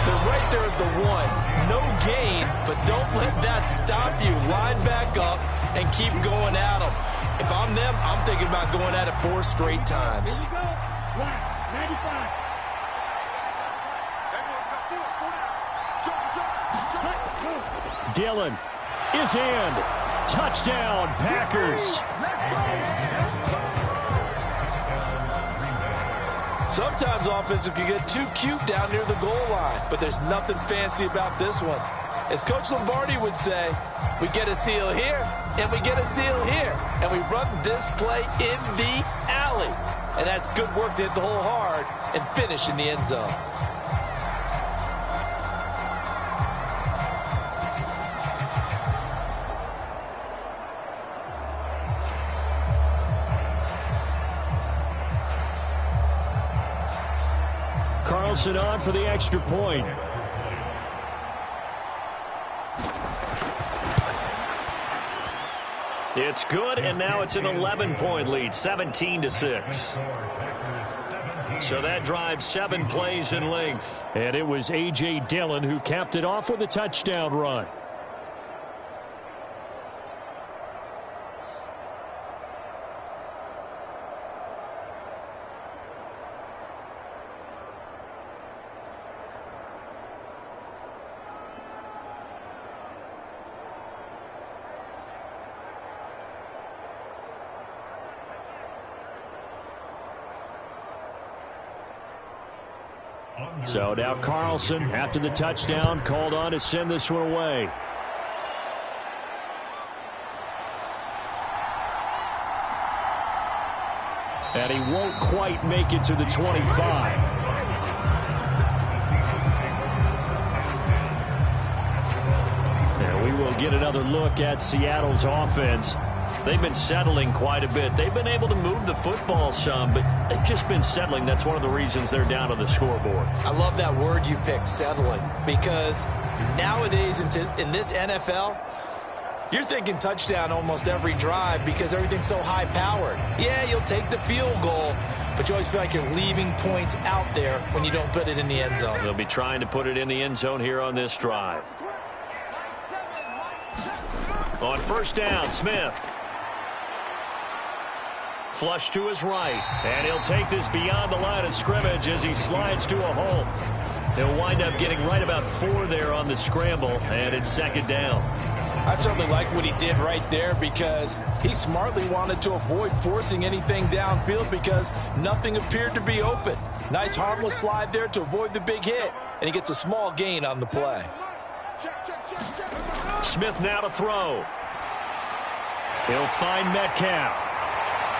They're right there at the 1. No gain, but don't let that stop you. Line back up and keep going at them. If I'm them, I'm thinking about going at it 4 straight times. Dillon is in. Touchdown, Packers. Sometimes offenses can get too cute down near the goal line, but there's nothing fancy about this one. As Coach Lombardi would say, we get a seal here, and we get a seal here, and we run this play in the alley. And that's good work to hit the hole hard and finish in the end zone. Carlson on for the extra point. It's good, and now it's an 11-point lead, 17-6. So that drives 7 plays in length. And it was A.J. Dillon who capped it off with a touchdown run. So now Carlson, after the touchdown, called on to send this one away. And he won't quite make it to the 25. And we will get another look at Seattle's offense. They've been settling quite a bit. They've been able to move the football some, but they've just been settling. That's one of the reasons they're down on the scoreboard. I love that word you picked, settling, because nowadays in this NFL, you're thinking touchdown almost every drive because everything's so high-powered. Yeah, you'll take the field goal, but you always feel like you're leaving points out there when you don't put it in the end zone. They'll be trying to put it in the end zone here on this drive. On first down, Smith. Flush to his right, and he'll take this beyond the line of scrimmage as he slides to a hole. He'll wind up getting right about 4 there on the scramble, and it's second down. I certainly like what he did right there because he smartly wanted to avoid forcing anything downfield because nothing appeared to be open. Nice harmless slide there to avoid the big hit, and he gets a small gain on the play. Smith now to throw. He'll find Metcalf.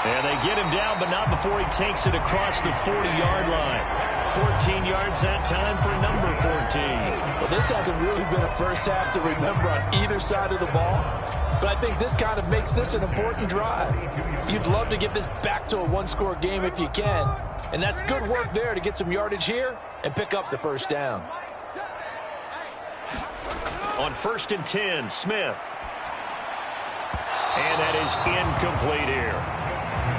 And they get him down, but not before he takes it across the 40-yard line. 14 yards that time for number 14. Well, this hasn't really been a first half to remember on either side of the ball, but I think this kind of makes this an important drive. You'd love to get this back to a one-score game if you can, and that's good work there to get some yardage here and pick up the first down. On 1st and 10, Smith. And that is incomplete here.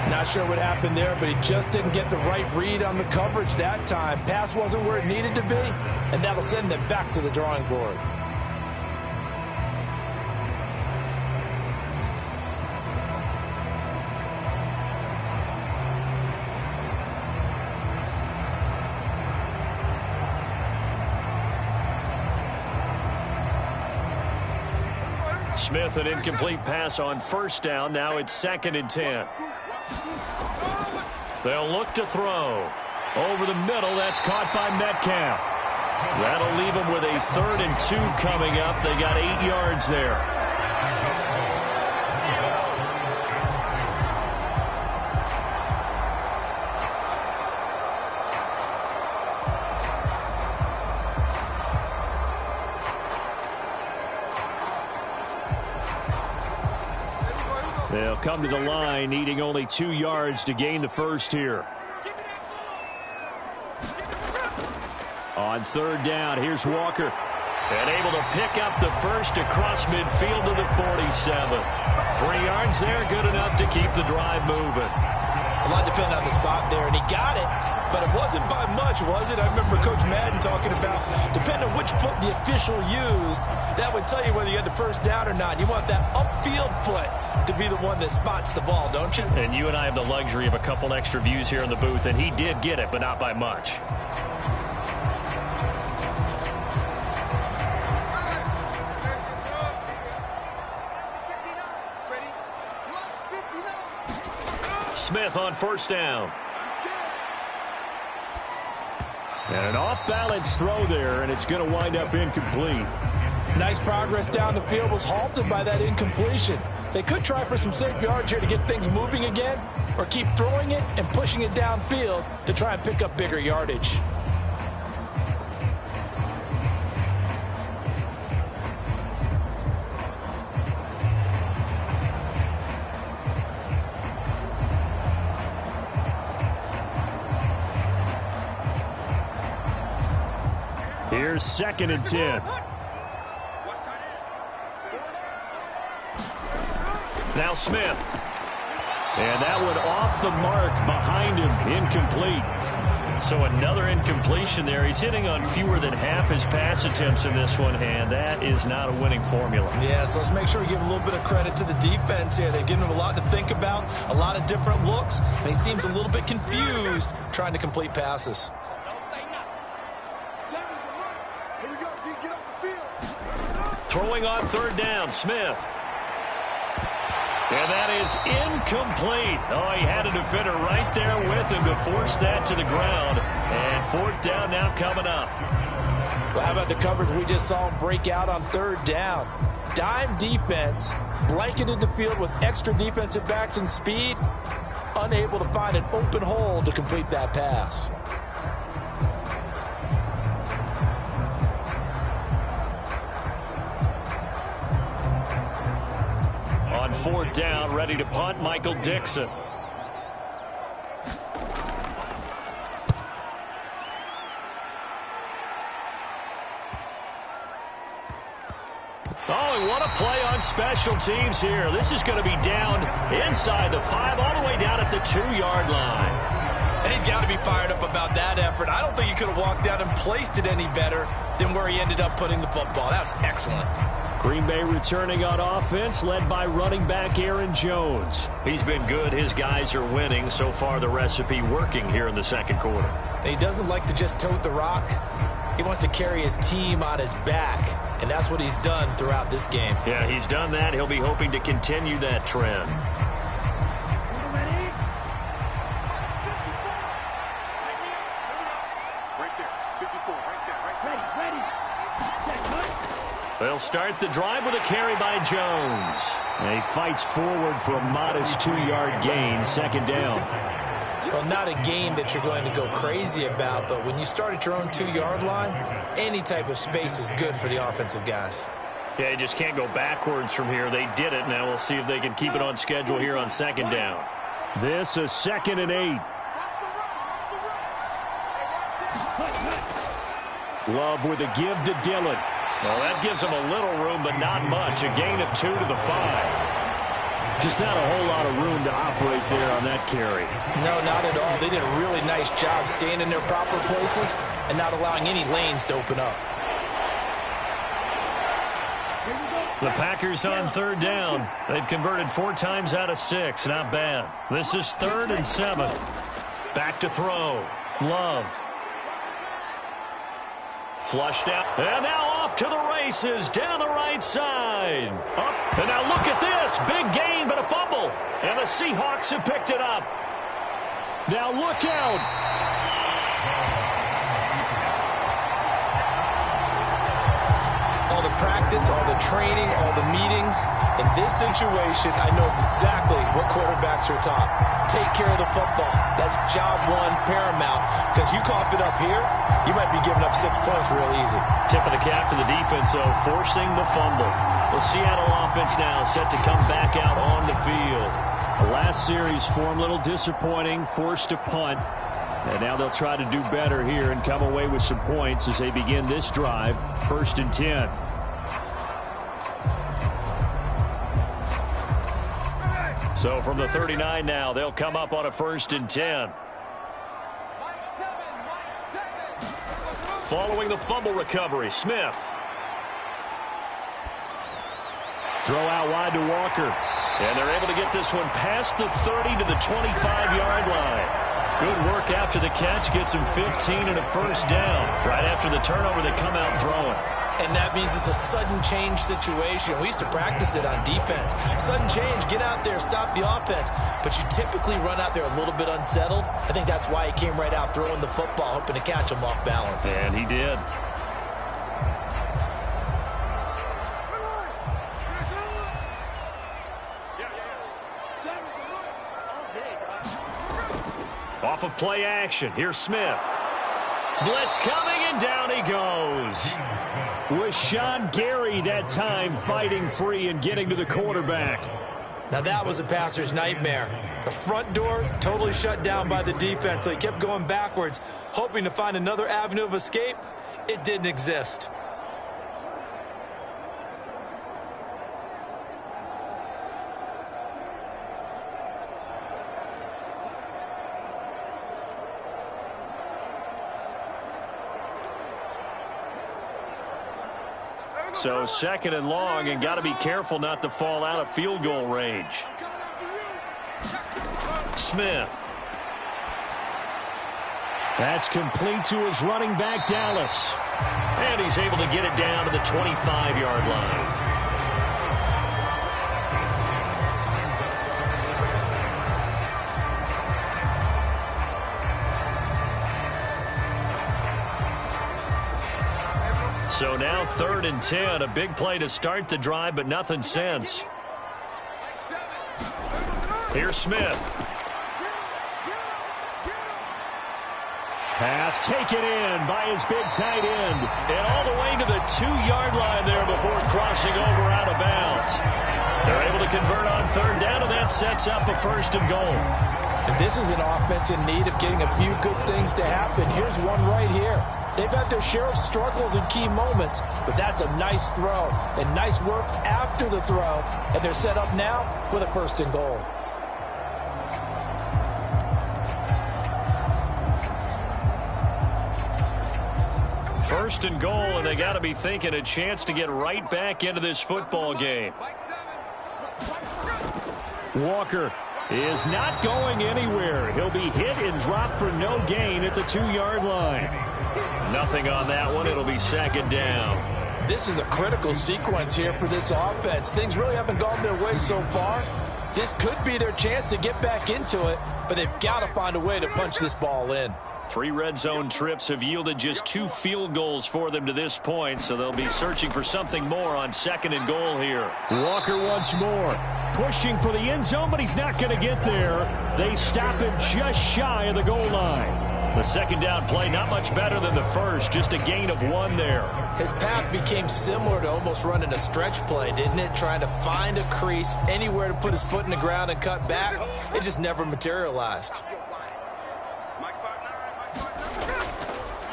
Not sure what happened there, but he just didn't get the right read on the coverage that time. Pass wasn't where it needed to be, and that'll send them back to the drawing board. Smith, an incomplete pass on first down. Now it's 2nd and 10. They'll look to throw. Over the middle, that's caught by Metcalf. That'll leave them with a 3rd and 2 coming up. They got 8 yards there. They'll come to the line, needing only 2 yards to gain the first here. On 3rd down, here's Walker. And able to pick up the first across midfield to the 47. 3 yards there, good enough to keep the drive moving. A lot depending on the spot there, and he got it, but it wasn't by much, was it? I remember Coach Madden talking about, depending on which foot the official used, that would tell you whether you had the first down or not. You want that upfield foot to be the one that spots the ball, don't you? And you and I have the luxury of a couple extra views here in the booth, and he did get it, but not by much. Smith on first down. And an off-balance throw there, and it's going to wind up incomplete. Nice progress down the field was halted by that incompletion. They could try for some safe yards here to get things moving again, or keep throwing it and pushing it downfield to try and pick up bigger yardage. Here's 2nd and 10. Now Smith. And that one off the mark behind him. Incomplete. So another incompletion there. He's hitting on fewer than half his pass attempts in this one, and that is not a winning formula. Yeah, so let's make sure we give a little bit of credit to the defense here. They're giving him a lot to think about, a lot of different looks, and he seems a little bit confused trying to complete passes. Throwing on 3rd down, Smith. And that is incomplete. Oh, he had a defender right there with him to force that to the ground. And 4th down now coming up. Well, how about the coverage we just saw him break out on 3rd down? Dime defense, blanketed the field with extra defensive backs and speed, unable to find an open hole to complete that pass. On 4th down, ready to punt, Michael Dixon. Oh, what a play on special teams here. This is going to be down inside the 5, all the way down at the 2-yard line. And he's got to be fired up about that effort. I don't think he could have walked down and placed it any better than where he ended up putting the football. That was excellent. Green Bay returning on offense, led by running back Aaron Jones. He's been good. His guys are winning. So far, the recipe working here in the 2nd quarter. And he doesn't like to just tote the rock. He wants to carry his team on his back, and that's what he's done throughout this game. Yeah, he's done that. He'll be hoping to continue that trend. They'll start the drive with a carry by Jones. And he fights forward for a modest 2-yard gain, 2nd down. Well, not a gain that you're going to go crazy about, but when you start at your own 2-yard line, any type of space is good for the offensive guys. Yeah, you just can't go backwards from here. They did it. Now we'll see if they can keep it on schedule here on 2nd down. This is 2nd and 8. Love with a give to Dillon. Well, that gives them a little room, but not much. A gain of 2 to the 5. Just not a whole lot of room to operate there on that carry. No, not at all. They did a really nice job staying in their proper places and not allowing any lanes to open up. The Packers on 3rd down. They've converted 4 times out of 6. Not bad. This is 3rd and 7. Back to throw. Love. Flushed out. And now off to the races down the right side. Up. And now look at this. Big gain, but a fumble. And the Seahawks have picked it up. Now look out. All the practice, all the training, all the meetings. In this situation, I know exactly what quarterbacks are taught. Take care of the football. That's job 1 paramount. Because you cough it up here, you might be giving up 6 points real easy. Tip of the cap to the defense, though, forcing the fumble. The Seattle offense now set to come back out on the field. The last series for him, a little disappointing, forced to punt. And now they'll try to do better here and come away with some points as they begin this drive, 1st and 10. So from the 39 now, they'll come up on a 1st and 10. Following the fumble recovery, Smith. Throw out wide to Walker. And they're able to get this one past the 30 to the 25-yard line. Good work after the catch. Gets him 15 and a 1st down. Right after the turnover, they come out throwing. And that means it's a sudden change situation. We used to practice it on defense. Sudden change, get out there, stop the offense. But you typically run out there a little bit unsettled. I think that's why he came right out throwing the football, hoping to catch him off balance. And he did. Off of play action, here's Smith. Blitz coming, and down he goes. With Sean Gary that time fighting free and getting to the quarterback. Now that was a passer's nightmare. The front door totally shut down by the defense, so he kept going backwards, hoping to find another avenue of escape. It didn't exist. So second and long, and got to be careful not to fall out of field goal range. Smith. That's complete to his running back, Dallas. And he's able to get it down to the 25-yard line. So now 3rd and 10, a big play to start the drive, but nothing since. Here's Smith. Pass taken in by his big tight end. And all the way to the 2-yard line there before crossing over out of bounds. They're able to convert on 3rd down, and that sets up a 1st and goal. And this is an offense in need of getting a few good things to happen. Here's one right here. They've had their share of struggles in key moments, but that's a nice throw and nice work after the throw. And they're set up now with a 1st and goal. First and goal, and they got to be thinking a chance to get right back into this football game. Walker is not going anywhere. He'll be hit and dropped for no gain at the 2-yard line. Nothing on that one. It'll be 2nd down. This is a critical sequence here for this offense. Things really haven't gone their way so far. This could be their chance to get back into it, but they've got to find a way to punch this ball in. 3 red zone trips have yielded just 2 field goals for them to this point, so they'll be searching for something more on 2nd and goal here. Walker once more, pushing for the end zone, but he's not going to get there. They stop him just shy of the goal line. The 2nd down play, not much better than the first, just a gain of 1 there. His path became similar to almost running a stretch play, didn't it? Trying to find a crease, anywhere to put his foot in the ground and cut back. It just never materialized.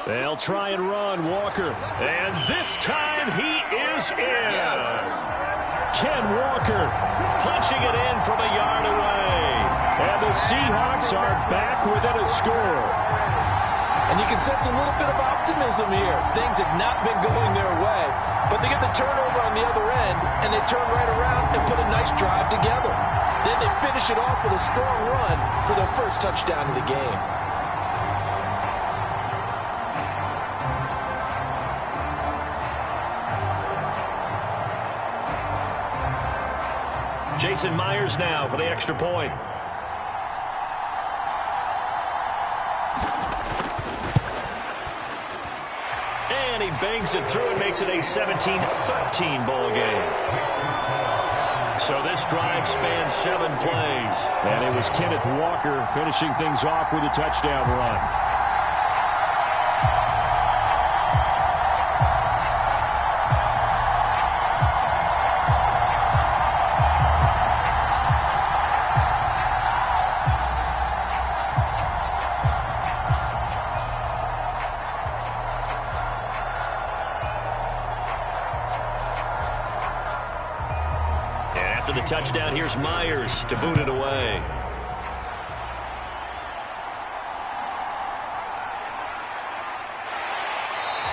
They'll try and run, Walker. And this time he is in. Yes. Ken Walker punching it in from a yard away. And the Seahawks are back within a score. And you can sense a little bit of optimism here. Things have not been going their way, but they get the turnover on the other end, and they turn right around and put a nice drive together. Then they finish it off with a strong run for their first touchdown of the game. Jason Myers now for the extra point. And he bangs it through and makes it a 17-13 ball game. So this drive spans 7 plays. And it was Kenneth Walker finishing things off with a touchdown run. The touchdown, here's Myers to boot it away.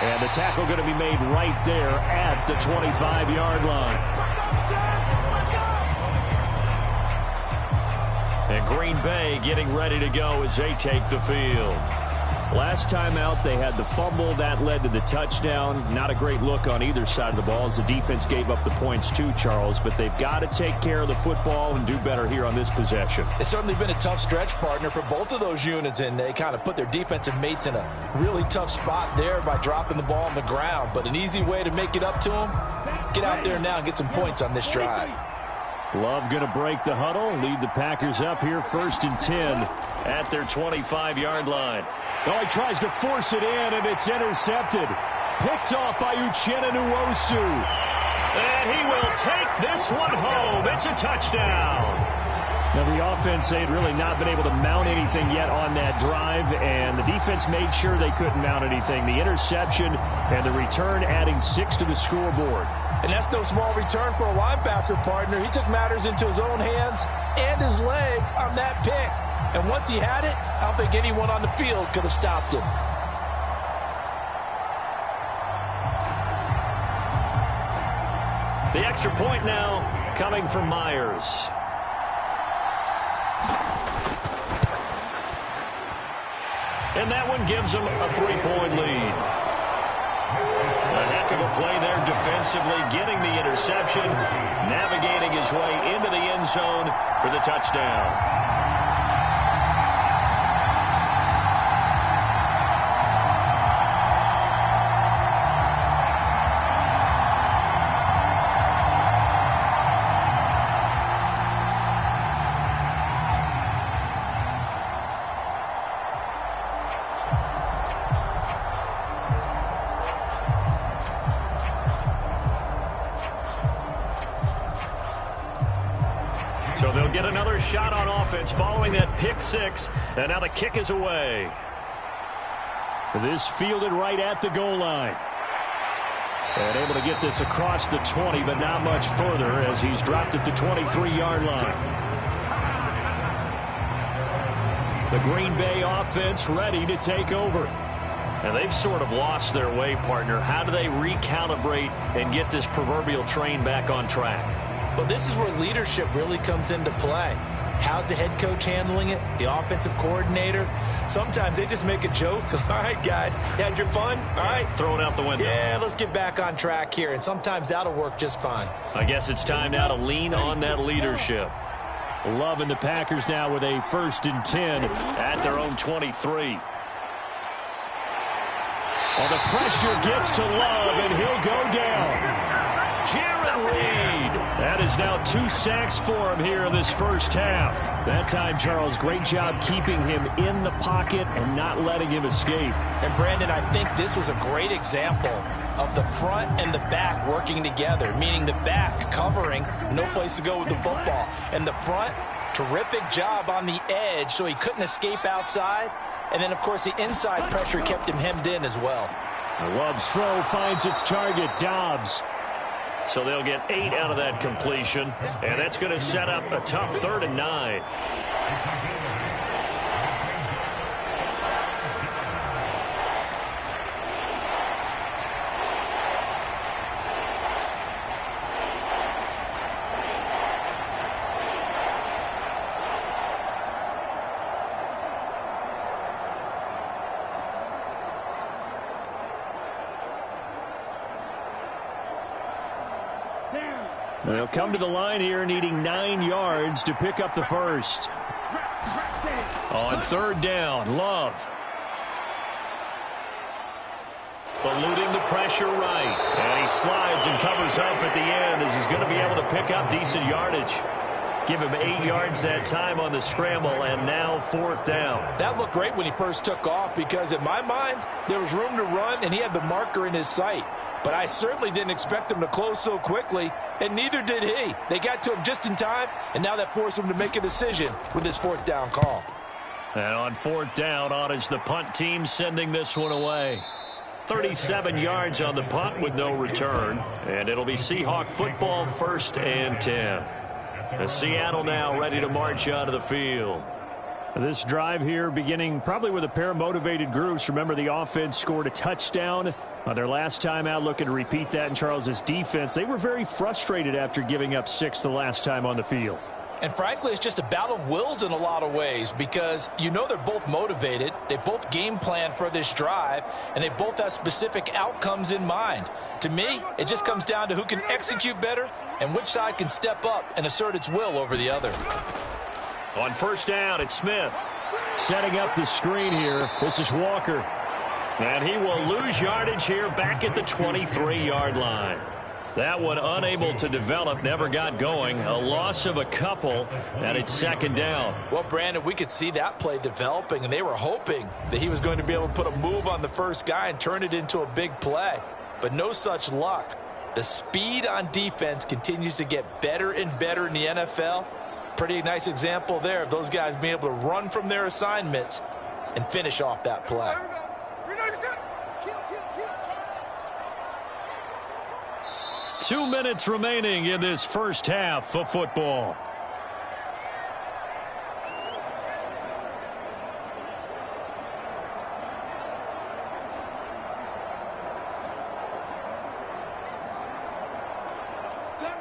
And the tackle going to be made right there at the 25-yard line. And Green Bay getting ready to go as they take the field. Last time out, they had the fumble. That led to the touchdown. Not a great look on either side of the ball as the defense gave up the points too, Charles. But they've got to take care of the football and do better here on this possession. It's certainly been a tough stretch, partner, for both of those units, and they kind of put their defensive mates in a really tough spot there by dropping the ball on the ground. But an easy way to make it up to them, get out there now and get some points on this drive. Love going to break the huddle, lead the Packers up here 1st and 10 at their 25-yard line. Oh, he tries to force it in, and it's intercepted. Picked off by Uchenna Nwosu. And he will take this one home. It's a touchdown. Now, the offense, they had really not been able to mount anything yet on that drive, and the defense made sure they couldn't mount anything. The interception and the return adding 6 to the scoreboard. And that's no small return for a linebacker, partner. He took matters into his own hands and his legs on that pick. And once he had it, I don't think anyone on the field could have stopped him. The extra point now coming from Myers. And that one gives them a 3-point lead. A heck of a play there defensively, getting the interception, navigating his way into the end zone for the touchdown. So they'll get another shot on offense following that pick 6. And now the kick is away. This fielded right at the goal line. And able to get this across the 20, but not much further as he's dropped at the 23-yard line. The Green Bay offense ready to take over. And they've sort of lost their way, partner. How do they recalibrate and get this proverbial train back on track? Well, this is where leadership really comes into play. How's the head coach handling it? The offensive coordinator? Sometimes they just make a joke. All right, guys, you had your fun? All right. Throw it out the window. Yeah, let's get back on track here. And sometimes that'll work just fine. I guess it's time now to lean on that leadership. Love and the Packers now with a 1st and 10 at their own 23. Well, the pressure gets to Love, and he'll go down. Jaron Reed. That is now 2 sacks for him here in this first half. That time, Charles, great job keeping him in the pocket and not letting him escape. And, Brandon, I think this was a great example of the front and the back working together, meaning the back covering, no place to go with the football. And the front, terrific job on the edge so he couldn't escape outside. And then, of course, the inside pressure kept him hemmed in as well. Love's throw finds its target, Dobbs. So they'll get 8 out of that completion, and that's going to set up a tough 3rd and 9. They'll come to the line here needing 9 yards to pick up the first. On 3rd down, Love. Eluding the pressure right. And he slides and covers up at the end as he's going to be able to pick up decent yardage. Give him 8 yards that time on the scramble, and now 4th down. That looked great when he first took off because, in my mind, there was room to run, and he had the marker in his sight. But I certainly didn't expect him to close so quickly, and neither did he. They got to him just in time, and now that forced him to make a decision with his 4th down call. And on 4th down, on is the punt team sending this one away. 37 yards on the punt with no return, and it'll be Seahawk football 1st and 10. And Seattle now ready to march out of the field. This drive here beginning probably with a pair of motivated groups. Remember, the offense scored a touchdown on their last time out, looking to repeat that in Charles's defense. They were very frustrated after giving up 6 the last time on the field. And frankly, it's just a battle of wills in a lot of ways because you know they're both motivated, they both game plan for this drive, and they both have specific outcomes in mind. To me, it just comes down to who can execute better and which side can step up and assert its will over the other. On first down, it's Smith. Setting up the screen here, this is Walker. And he will lose yardage here back at the 23-yard line. That one unable to develop, never got going. A loss of a couple, and it's second down. Well, Brandon, we could see that play developing, and they were hoping that he was going to be able to put a move on the first guy and turn it into a big play. But no such luck. The speed on defense continues to get better and better in the NFL. Pretty nice example there of those guys being able to run from their assignments and finish off that play. 2 minutes remaining in this first half of football.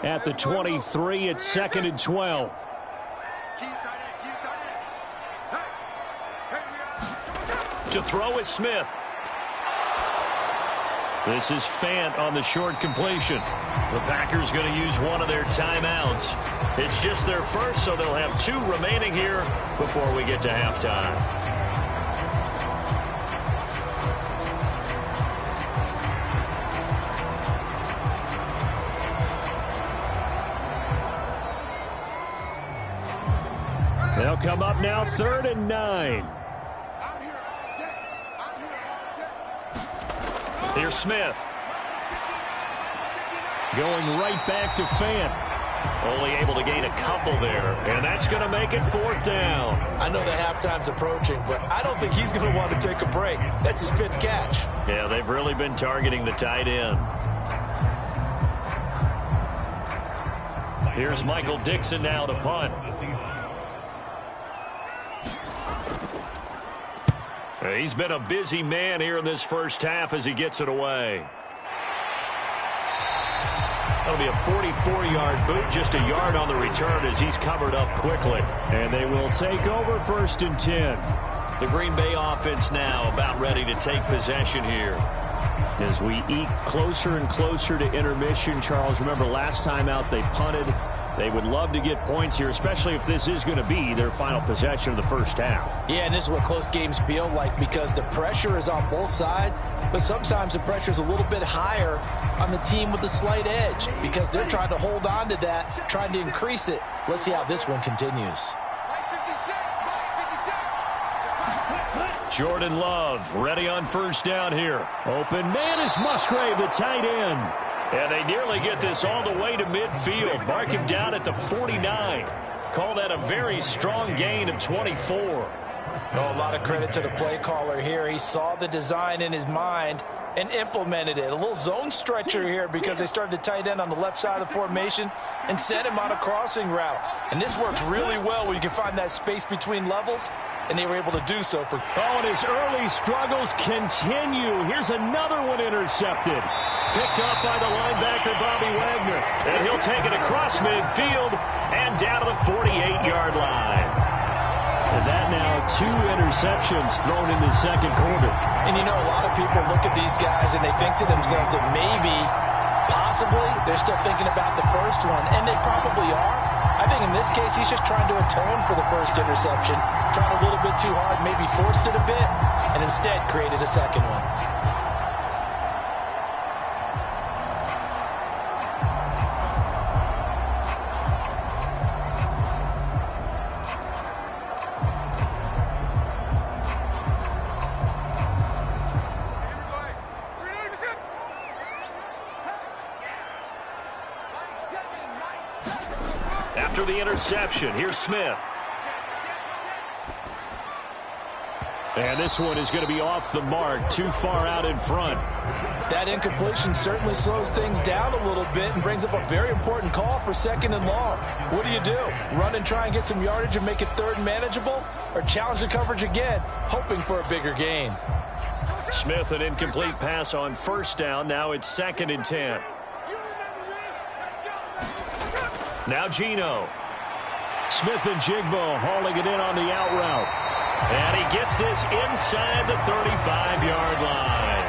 At the 23, it's 2nd and 12. To throw is Smith. This is Fant on the short completion. The Packers going to use one of their timeouts. It's just their first, so they'll have 2 remaining here before we get to halftime. They'll come up now, 3rd and 9. Here's Smith. Going right back to Fant. Only able to gain a couple there, and that's going to make it 4th down. I know the halftime's approaching, but I don't think he's going to want to take a break. That's his 5th catch. Yeah, they've really been targeting the tight end. Here's Michael Dixon now to punt. He's been a busy man here in this first half as he gets it away. That'll be a 44-yard boot, just a yard on the return as he's covered up quickly. And they will take over 1st and 10. The Green Bay offense now about ready to take possession here. As we eke closer and closer to intermission, Charles, remember last time out they punted. They would love to get points here, especially if this is going to be their final possession of the first half. Yeah, and this is what close games feel like because the pressure is on both sides, but sometimes the pressure is a little bit higher on the team with the slight edge because they're trying to hold on to that, trying to increase it. Let's see how this one continues. Jordan Love ready on first down here. Open man is Musgrave, the tight end. And they nearly get this all the way to midfield. Mark him down at the 49. Call that a very strong gain of 24. Oh, a lot of credit to the play caller here. He saw the design in his mind and implemented it. A little zone stretcher here because they started the tight end on the left side of the formation and sent him on a crossing route. And this works really well when you can find that space between levels, and they were able to do so. And his early struggles continue. Here's another one intercepted. Picked up by the linebacker, Bobby Wagner. And he'll take it across midfield and down to the 48-yard line. And that now 2 interceptions thrown in the second quarter. And you know, a lot of people look at these guys and they think to themselves that maybe, possibly, they're still thinking about the first one. And they probably are. I think in this case, he's just trying to atone for the first interception. Tried a little bit too hard, maybe forced it a bit, and instead created a second one. After the interception, here's Smith. And this one is going to be off the mark, too far out in front. That incompletion certainly slows things down a little bit and brings up a very important call for 2nd and long. What do? Run and try and get some yardage and make it 3rd manageable? Or challenge the coverage again, hoping for a bigger gain? Smith, an incomplete pass on first down. Now it's 2nd and 10. Now Geno. Smith and Jigbo hauling it in on the out route. And he gets this inside the 35-yard line.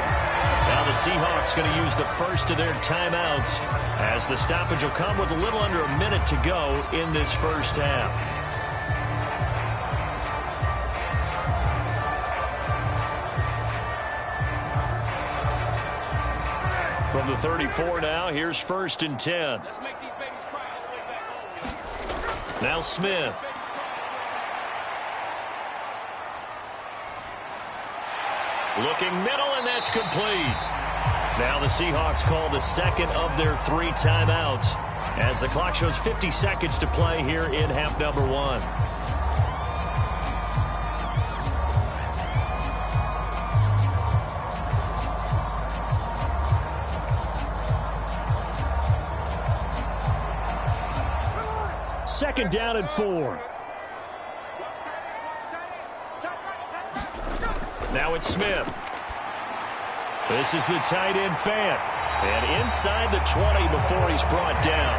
Now the Seahawks going to use the first of their timeouts as the stoppage will come with a little under a minute to go in this first half. From the 34 now, here's 1st and 10. Let's make these babies cry all the way back home. Now Smith. Looking middle, and that's complete. Now the Seahawks call the second of their 3 timeouts as the clock shows 50 seconds to play here in half number 1. Second down and 4. Now it's Smith. This is the tight end fan. And inside the 20 before he's brought down.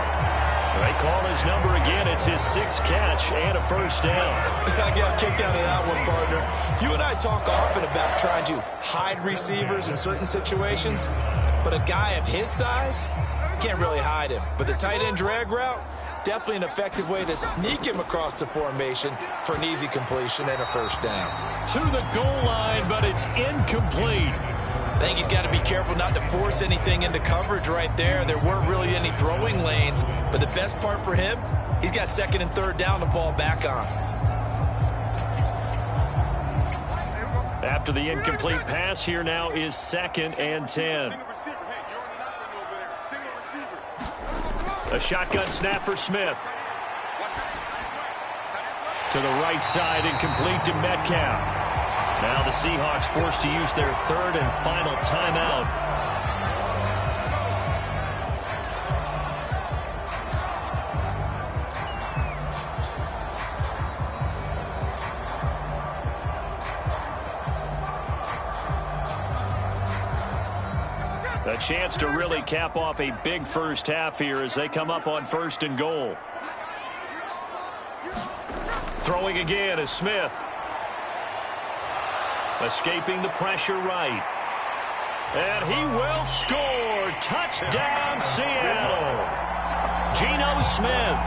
They call his number again. It's his 6th catch and a first down. I got kicked out of that one, partner. You and I talk often about trying to hide receivers in certain situations. But a guy of his size, can't really hide him. But the tight end drag route, definitely an effective way to sneak him across the formation for an easy completion and a first down. To the goal line, but it's incomplete. I think he's got to be careful not to force anything into coverage right there. There weren't really any throwing lanes, but the best part for him, he's got 2nd and 3rd down to fall back on. After the incomplete pass, here now is 2nd and 10. A shotgun snap for Smith. To the right side, incomplete to Metcalf. Now the Seahawks forced to use their 3rd and final timeout. A chance to really cap off a big first half here as they come up on 1st and goal. Throwing again is Smith. Escaping the pressure right. And he will score. Touchdown, Seattle. Geno Smith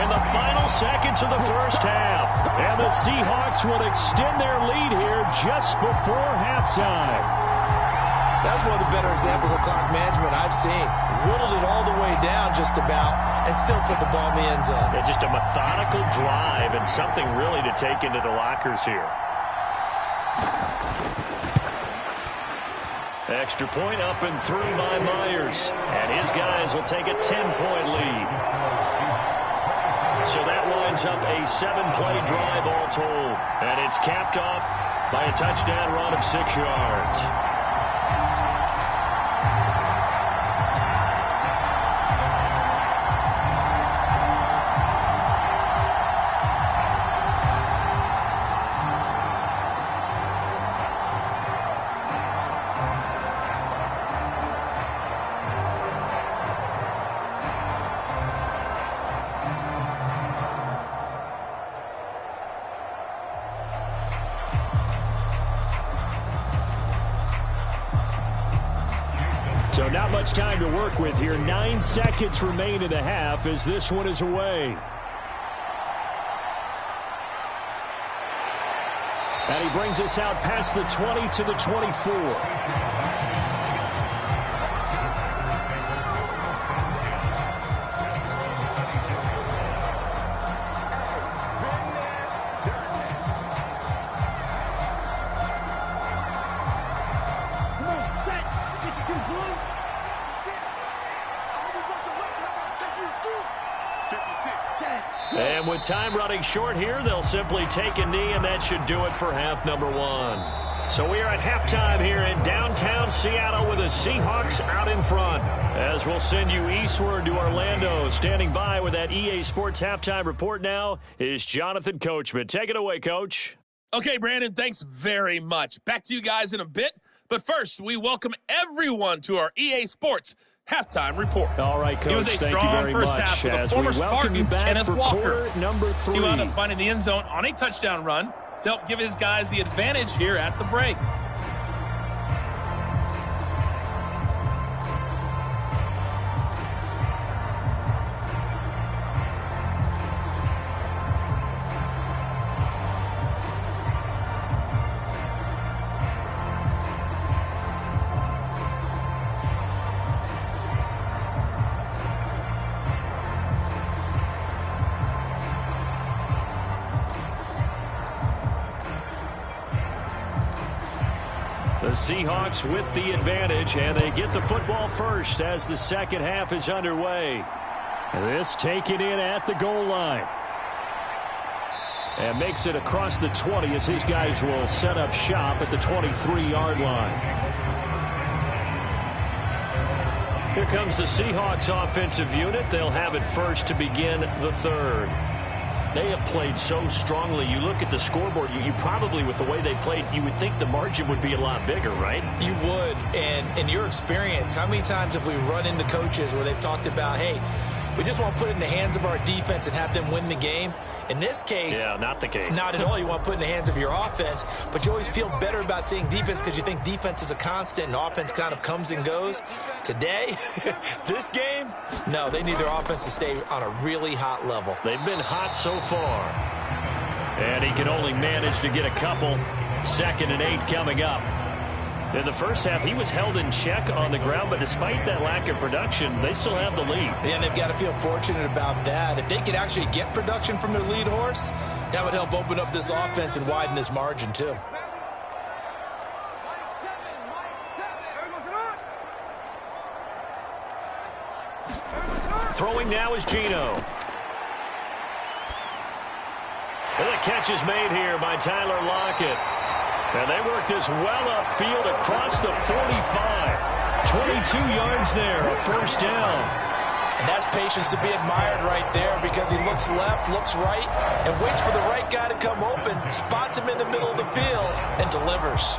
in the final seconds of the first half. And the Seahawks will extend their lead here just before halftime. That's one of the better examples of clock management I've seen. Whittled it all the way down just about and still put the ball in the end zone. Yeah, just a methodical drive and something really to take into the lockers here. Extra point up and through by Myers. And his guys will take a 10-point lead. So that winds up a 7-play drive all told. And it's capped off by a touchdown run of 6 yards. So not much time to work with here. 9 seconds remain in the half as this one is away. And he brings us out past the 20 to the 24. And with time running short here, they'll simply take a knee, and that should do it for half number 1. So we are at halftime here in downtown Seattle with the Seahawks out in front. As we'll send you eastward to Orlando. Standing by with that EA Sports halftime report now is Jonathan Coachman. Take it away, Coach. Okay, Brandon, thanks very much. Back to you guys in a bit. But first, we welcome everyone to our EA Sports halftime report. All right, Coach, it was a thank you strong very first much. half for the As former we welcome you Spartan, back Kenneth for Walker. quarter number 3. He wound up finding the end zone on a touchdown run to help give his guys the advantage here at the break. The Seahawks with the advantage, and they get the football first as the second half is underway. This taken in at the goal line. And makes it across the 20 as his guys will set up shop at the 23-yard line. Here comes the Seahawks offensive unit. They'll have it first to begin the third. They have played so strongly. You look at the scoreboard, you probably, with the way they played, you would think the margin would be a lot bigger, right? You would. And in your experience, how many times have we run into coaches where they've talked about, hey, we just want to put it in the hands of our defense and have them win the game? In this case, yeah, not the case. Not at all. You want to put it in the hands of your offense, but you always feel better about seeing defense because you think defense is a constant and offense kind of comes and goes. Today, this game, no, they need their offense to stay on a really hot level. They've been hot so far. And he can only manage to get a couple. 2nd and 8 coming up. In the first half, he was held in check on the ground, but despite that lack of production, they still have the lead. Yeah, and they've got to feel fortunate about that. If they could actually get production from their lead horse, that would help open up this offense and widen this margin, too. Throwing now is Geno. And the catch is made here by Tyler Marcotte. And they work this well upfield across the 45. 22 yards there, a first down. And that's patience to be admired right there because he looks left, looks right, and waits for the right guy to come open, spots him in the middle of the field, and delivers.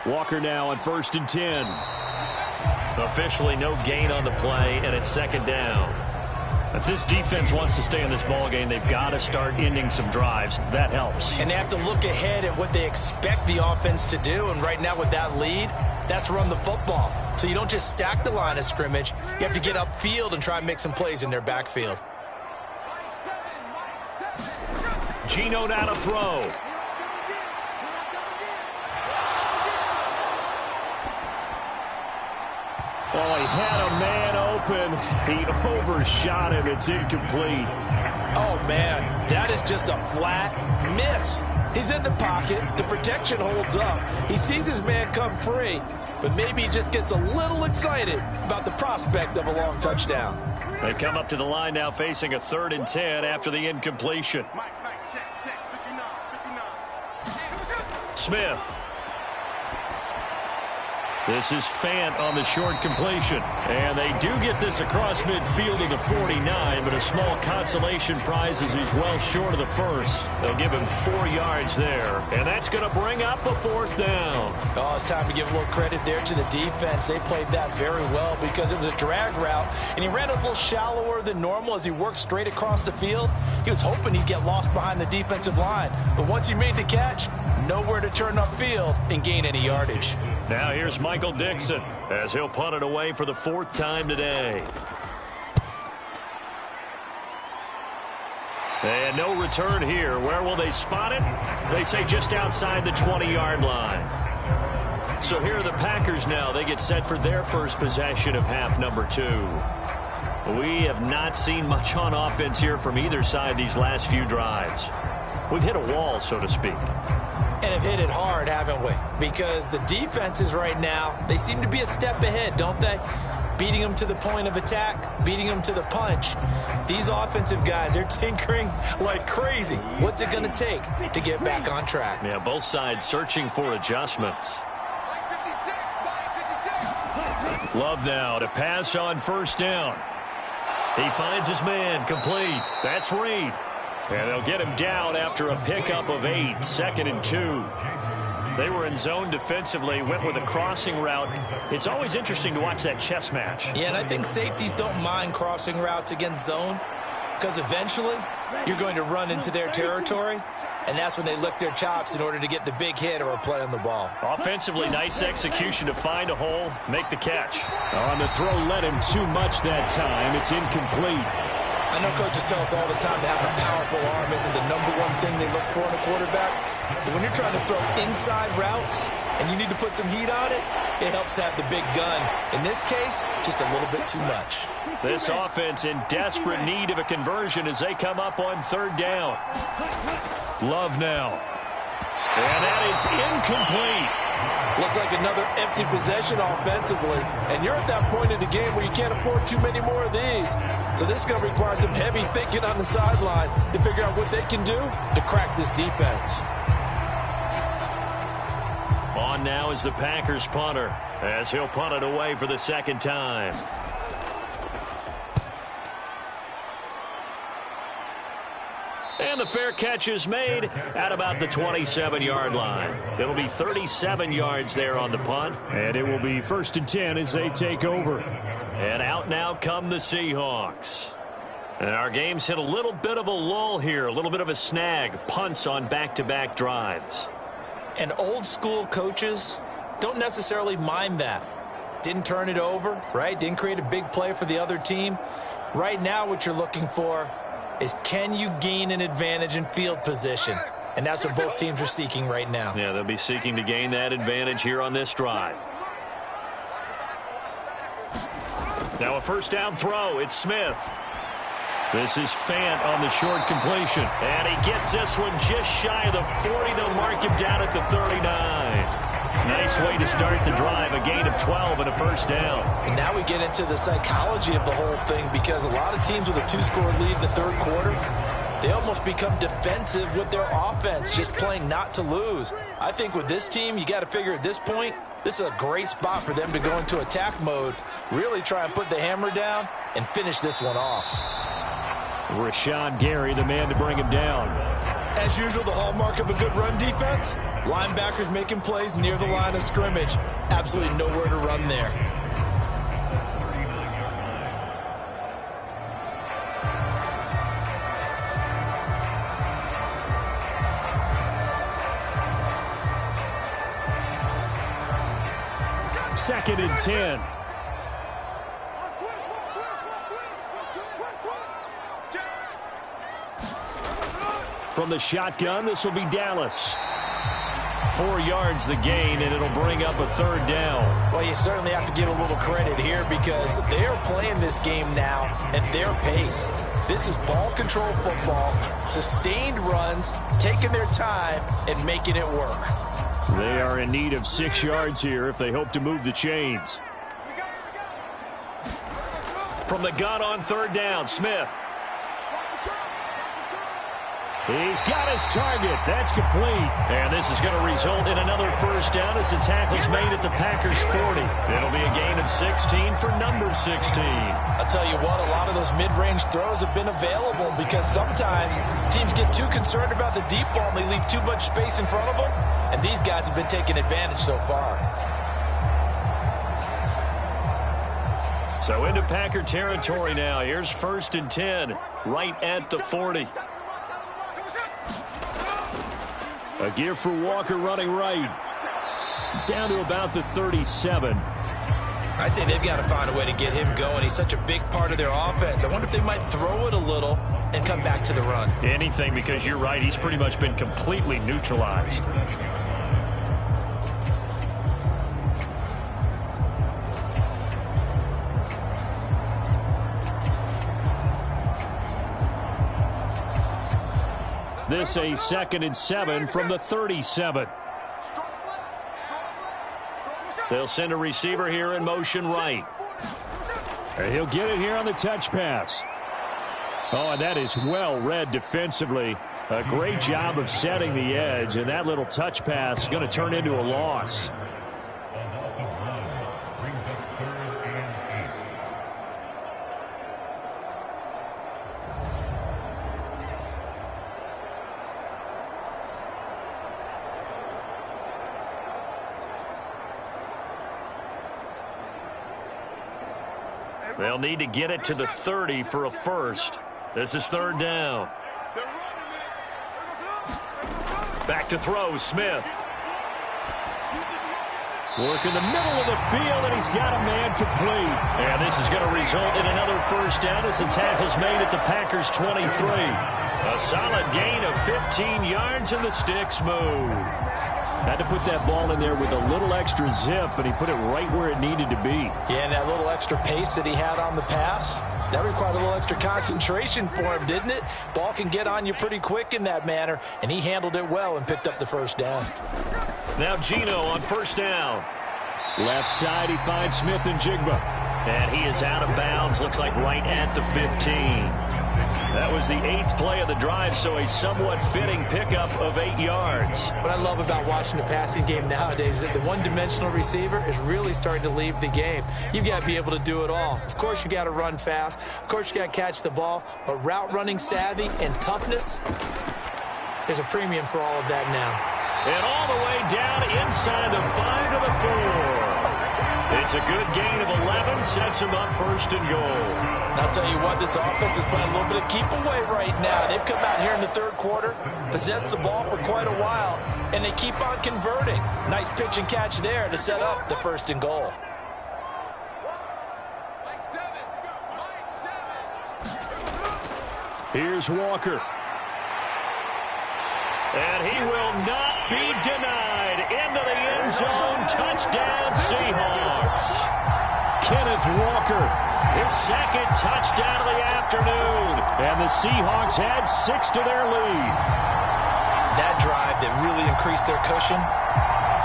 Walker now on 1st and 10. Officially no gain on the play, and it's 2nd down. If this defense wants to stay in this ball game, they've got to start ending some drives. That helps. And they have to look ahead at what they expect the offense to do. And right now with that lead, that's run the football. So you don't just stack the line of scrimmage. You have to get upfield and try and make some plays in their backfield. Geno now to throw. Oh, he had a man open. He overshot him. It's incomplete. Oh, man, that is just a flat miss. He's in the pocket. The protection holds up. He sees his man come free, but maybe he just gets a little excited about the prospect of a long touchdown. They come up to the line now facing a 3rd and 10 after the incompletion. Smith. This is Fant on the short completion. And they do get this across midfield to the 49, but a small consolation prize as he's well short of the first. They'll give him 4 yards there, and that's going to bring up a 4th down. Oh, it's time to give a little credit there to the defense. They played that very well because it was a drag route, and he ran a little shallower than normal as he worked straight across the field. He was hoping he'd get lost behind the defensive line, but once he made the catch, nowhere to turn upfield and gain any yardage. Now here's Michael Dixon as he'll punt it away for the 4th time today. And no return here. Where will they spot it? They say just outside the 20-yard line. So here are the Packers now. They get set for their first possession of half number 2. We have not seen much on offense here from either side these last few drives. We've hit a wall, so to speak. And have hit it hard, haven't we? Because the defenses right now, they seem to be a step ahead, don't they? Beating them to the point of attack, beating them to the punch. These offensive guys, they're tinkering like crazy. What's it going to take to get back on track? Yeah, both sides searching for adjustments. Love now to pass on first down. He finds his man, complete. That's Reed. And they'll get him down after a pickup of 8, 2nd and 2. They were in zone defensively, went with a crossing route. It's always interesting to watch that chess match. Yeah, and I think safeties don't mind crossing routes against zone because eventually you're going to run into their territory, and that's when they lick their chops in order to get the big hit or a play on the ball. Offensively, nice execution to find a hole, make the catch. On the throw, led him too much that time. It's incomplete. I know coaches tell us all the time that having a powerful arm isn't the #1 thing they look for in a quarterback. But when you're trying to throw inside routes and you need to put some heat on it, it helps have the big gun. In this case, just a little bit too much. This offense in desperate need of a conversion as they come up on 3rd down. Love now. And that is incomplete. Looks like another empty possession offensively. And you're at that point in the game where you can't afford too many more of these. So this is going to require some heavy thinking on the sideline to figure out what they can do to crack this defense. On now is the Packers punter as he'll punt it away for the 2nd time. And the fair catch is made at about the 27-yard line. It'll be 37 yards there on the punt. And it will be 1st and 10 as they take over. And out now come the Seahawks. And our game's hit a little bit of a lull here, a little bit of a snag. Punts on back-to-back drives. And old school coaches don't necessarily mind that. Didn't turn it over, right? Didn't create a big play for the other team. Right now what you're looking for is can you gain an advantage in field position? And that's what both teams are seeking right now. Yeah, they'll be seeking to gain that advantage here on this drive. Now a 1st down throw. It's Smith. This is Fant on the short completion. And he gets this one just shy of the 40. They'll mark him down at the 39. Nice way to start the drive. A gain of 12 and a 1st down. And now we get into the psychology of the whole thing because a lot of teams with a 2-score lead in the 3rd quarter, they almost become defensive with their offense, just playing not to lose. I think with this team, you got to figure at this point, this is a great spot for them to go into attack mode, really try and put the hammer down and finish this one off. Rashawn Gary, the man to bring him down. As usual, the hallmark of a good run defense, linebackers making plays near the line of scrimmage. Absolutely nowhere to run there. Second and 10. From the shotgun, this will be Dallas. 4 yards the gain, and it'll bring up a 3rd down. Well, you certainly have to give a little credit here because they're playing this game now at their pace. This is ball control football, sustained runs, taking their time, and making it work. They are in need of 6 yards here if they hope to move the chains. From the gun on 3rd down, Smith. He's got his target. That's complete. And this is going to result in another 1st down as the tackle's made at the Packers 40. It'll be a gain of 16 for number 16. I'll tell you what, a lot of those mid-range throws have been available because sometimes teams get too concerned about the deep ball and they leave too much space in front of them. And these guys have been taking advantage so far. So into Packer territory now. Here's 1st and 10, right at the 40. A gear for Walker running right. Down to about the 37. I'd say they've got to find a way to get him going. He's such a big part of their offense. I wonder if they might throw it a little and come back to the run. Anything, because you're right. He's pretty much been completely neutralized. This a 2nd and 7 from the 37. They'll send a receiver here in motion right. And he'll get it here on the touch pass. Oh, and that is well read defensively. A great job of setting the edge, and that little touch pass is going to turn into a loss. They'll need to get it to the 30 for a first. This is third down. Back to throw, Smith. Work in the middle of the field, and he's got a man complete. And this is going to result in another first down as the tackle's made at the Packers' 23. A solid gain of 15 yards, and the sticks move. Had to put that ball in there with a little extra zip, but he put it right where it needed to be. Yeah, and that little extra pace that he had on the pass, that required a little extra concentration for him, didn't it? Ball can get on you pretty quick in that manner, and he handled it well and picked up the first down. Now Geno on first down. Left side, he finds Smith and Jigba. And he is out of bounds, looks like right at the 15. That was the 8th play of the drive, so a somewhat fitting pickup of 8 yards. What I love about watching the passing game nowadays is that the one-dimensional receiver is really starting to leave the game. You've got to be able to do it all. Of course, you got to run fast. Of course, you got to catch the ball. But route running savvy and toughness, there's a premium for all of that now. And all the way down inside the 5 to the 4. It's a good gain of 11, sets him up first and goal. And I'll tell you what, this offense is playing a little bit of keep away right now. They've come out here in the third quarter, possessed the ball for quite a while, and they keep on converting. Nice pitch and catch there to set up the first and goal. Here's Walker. And he will not be denied. Into the end zone. Touchdown, Seahawks. Kenneth Walker. His second touchdown of the afternoon. And the Seahawks add 6 to their lead. That drive that really increased their cushion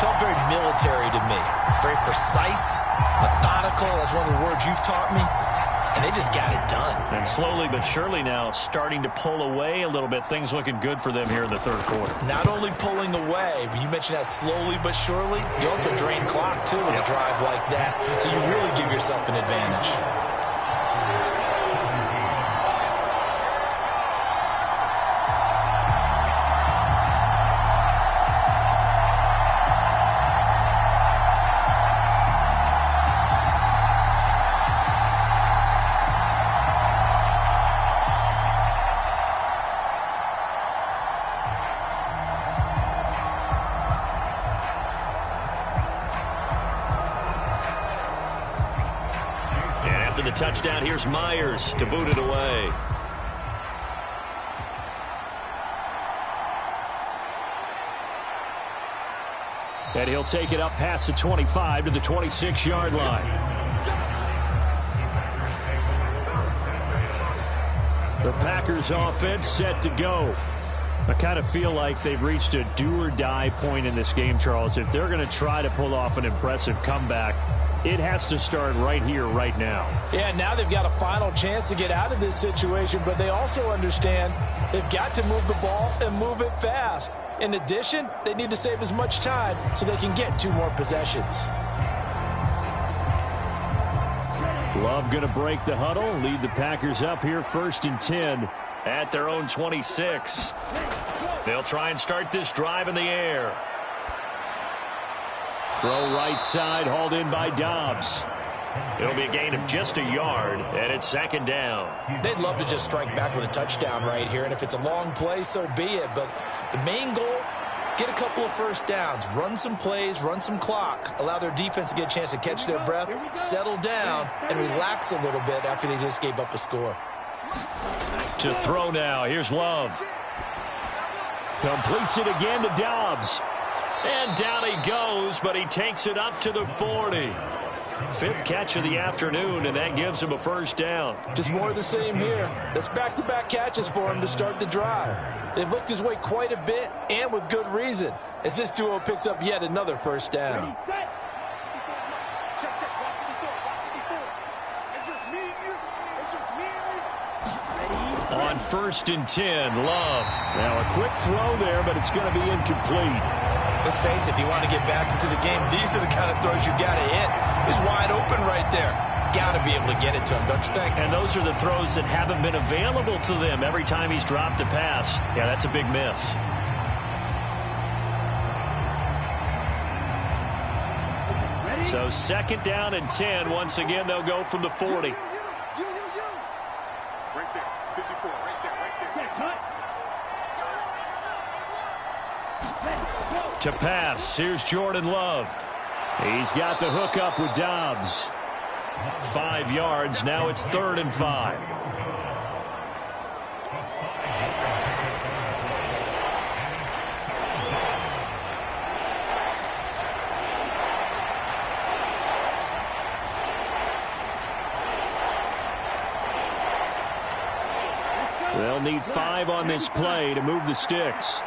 felt very military to me. Very precise, methodical. That's one of the words you've taught me. And they just got it done. And slowly but surely now starting to pull away a little bit. Things looking good for them here in the third quarter. Not only pulling away, but you mentioned that slowly but surely. You also drain clock, too, with a drive like that. So you really give yourself an advantage. The touchdown, here's Myers to boot it away. And he'll take it up past the 25 to the 26-yard line. The Packers offense set to go. I kind of feel like they've reached a do-or-die point in this game, Charles. If they're going to try to pull off an impressive comeback, it has to start right here, right now. Yeah, now they've got a final chance to get out of this situation, but they also understand they've got to move the ball and move it fast. In addition, they need to save as much time so they can get 2 more possessions. Love going to break the huddle, lead the Packers up here first and 10 at their own 26. They'll try and start this drive in the air. Throw right side, hauled in by Dobbs. It'll be a gain of just a yard, and it's second down. They'd love to just strike back with a touchdown right here, and if it's a long play, so be it. But the main goal, get a couple of first downs, run some plays, run some clock, allow their defense to get a chance to catch their breath, settle down, and relax a little bit after they just gave up a score. To throw now, here's Love. Completes it again to Dobbs. And down he goes, but he takes it up to the 40. 5th catch of the afternoon, and that gives him a first down. Just more of the same here. That's back-to-back catches for him to start the drive. They've looked his way quite a bit, and with good reason, as this duo picks up yet another first down. On first and 10, Love. Now a quick throw there, but it's going to be incomplete. Let's face it, if you want to get back into the game, these are the kind of throws you got to hit. He's wide open right there. Got to be able to get it to him, don't you think? And those are the throws that haven't been available to them every time he's dropped a pass. Yeah, that's a big miss. So 2nd down and 10. Once again, they'll go from the 40. Right there, 54, right there. To pass, here's Jordan Love. He's got the hook up with Dobbs. 5 yards, now it's 3rd and 5. They'll need 5 on this play to move the sticks.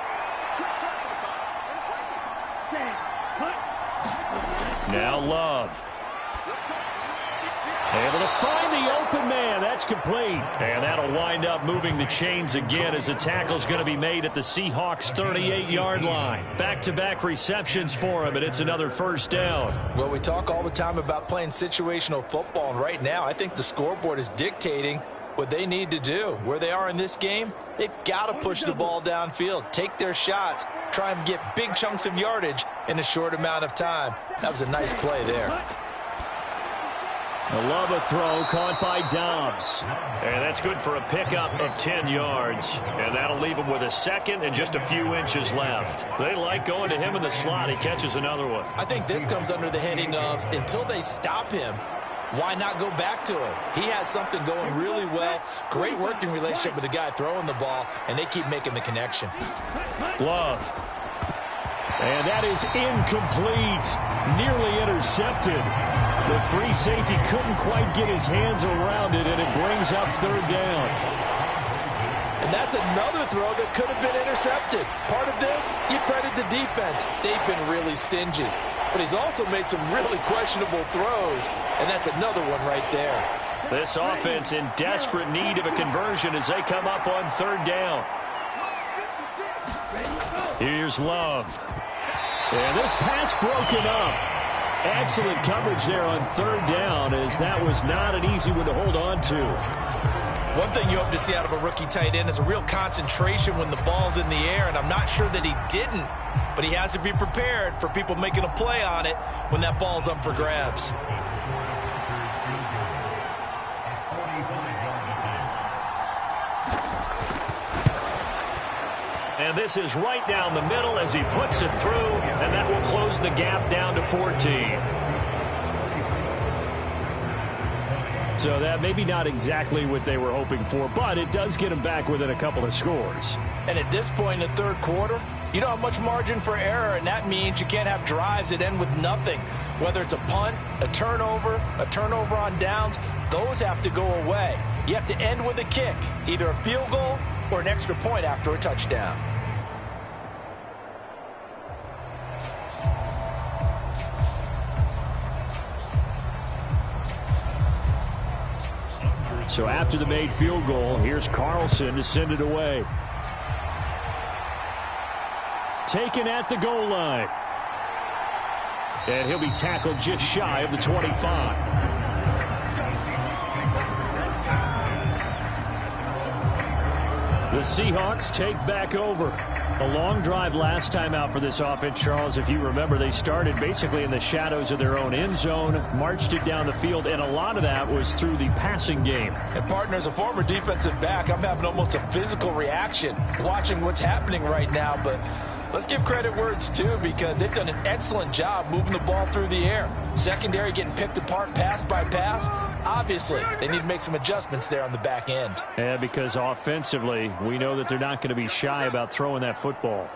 Now Love. Able to find the open man. That's complete. And that'll wind up moving the chains again as the tackle's going to be made at the Seahawks 38-yard line. Back-to-back receptions for him, and it's another 1st down. Well, we talk all the time about playing situational football, and right now I think the scoreboard is dictating what they need to do. Where they are in this game, they've got to push the ball downfield, take their shots, try and get big chunks of yardage in a short amount of time. That was a nice play there. A Love throw caught by Dobbs. And that's good for a pickup of 10 yards. And that'll leave him with a 2nd and just a few inches left. They like going to him in the slot. He catches another one. I think this comes under the heading of until they stop him, why not go back to him? He has something going really well. Great working relationship with the guy throwing the ball, and they keep making the connection. Love. And that is incomplete. Nearly intercepted. The free safety couldn't quite get his hands around it, and it brings up 3rd down. And that's another throw that could have been intercepted. Part of this, you credit the defense. They've been really stingy. But he's also made some really questionable throws, and that's another one right there. This offense in desperate need of a conversion as they come up on 3rd down. Here's Love. And this pass broken up. Excellent coverage there on 3rd down, as that was not an easy one to hold on to. One thing you hope to see out of a rookie tight end is a real concentration when the ball's in the air, and I'm not sure that he didn't, but he has to be prepared for people making a play on it when that ball's up for grabs. And this is right down the middle as he puts it through, and that will close the gap down to 14. So that maybe not exactly what they were hoping for, but it does get them back within a couple of scores. And at this point in the 3rd quarter, you don't have much margin for error, and that means you can't have drives that end with nothing. Whether it's a punt, a turnover on downs, those have to go away. You have to end with a kick, either a field goal or an extra point after a touchdown. So after the made field goal, here's Carlson to send it away. Taken at the goal line. And he'll be tackled just shy of the 25. The Seahawks take back over. A long drive last time out for this offense, Charles. If you remember, they started basically in the shadows of their own end zone, marched it down the field, and a lot of that was through the passing game. And, partner, as a former defensive back, I'm having almost a physical reaction watching what's happening right now. But let's give credit where it's due, because they've done an excellent job moving the ball through the air. Secondary getting picked apart pass by pass. Obviously, they need to make some adjustments there on the back end. Yeah, because offensively, we know that they're not going to be shy about throwing that football.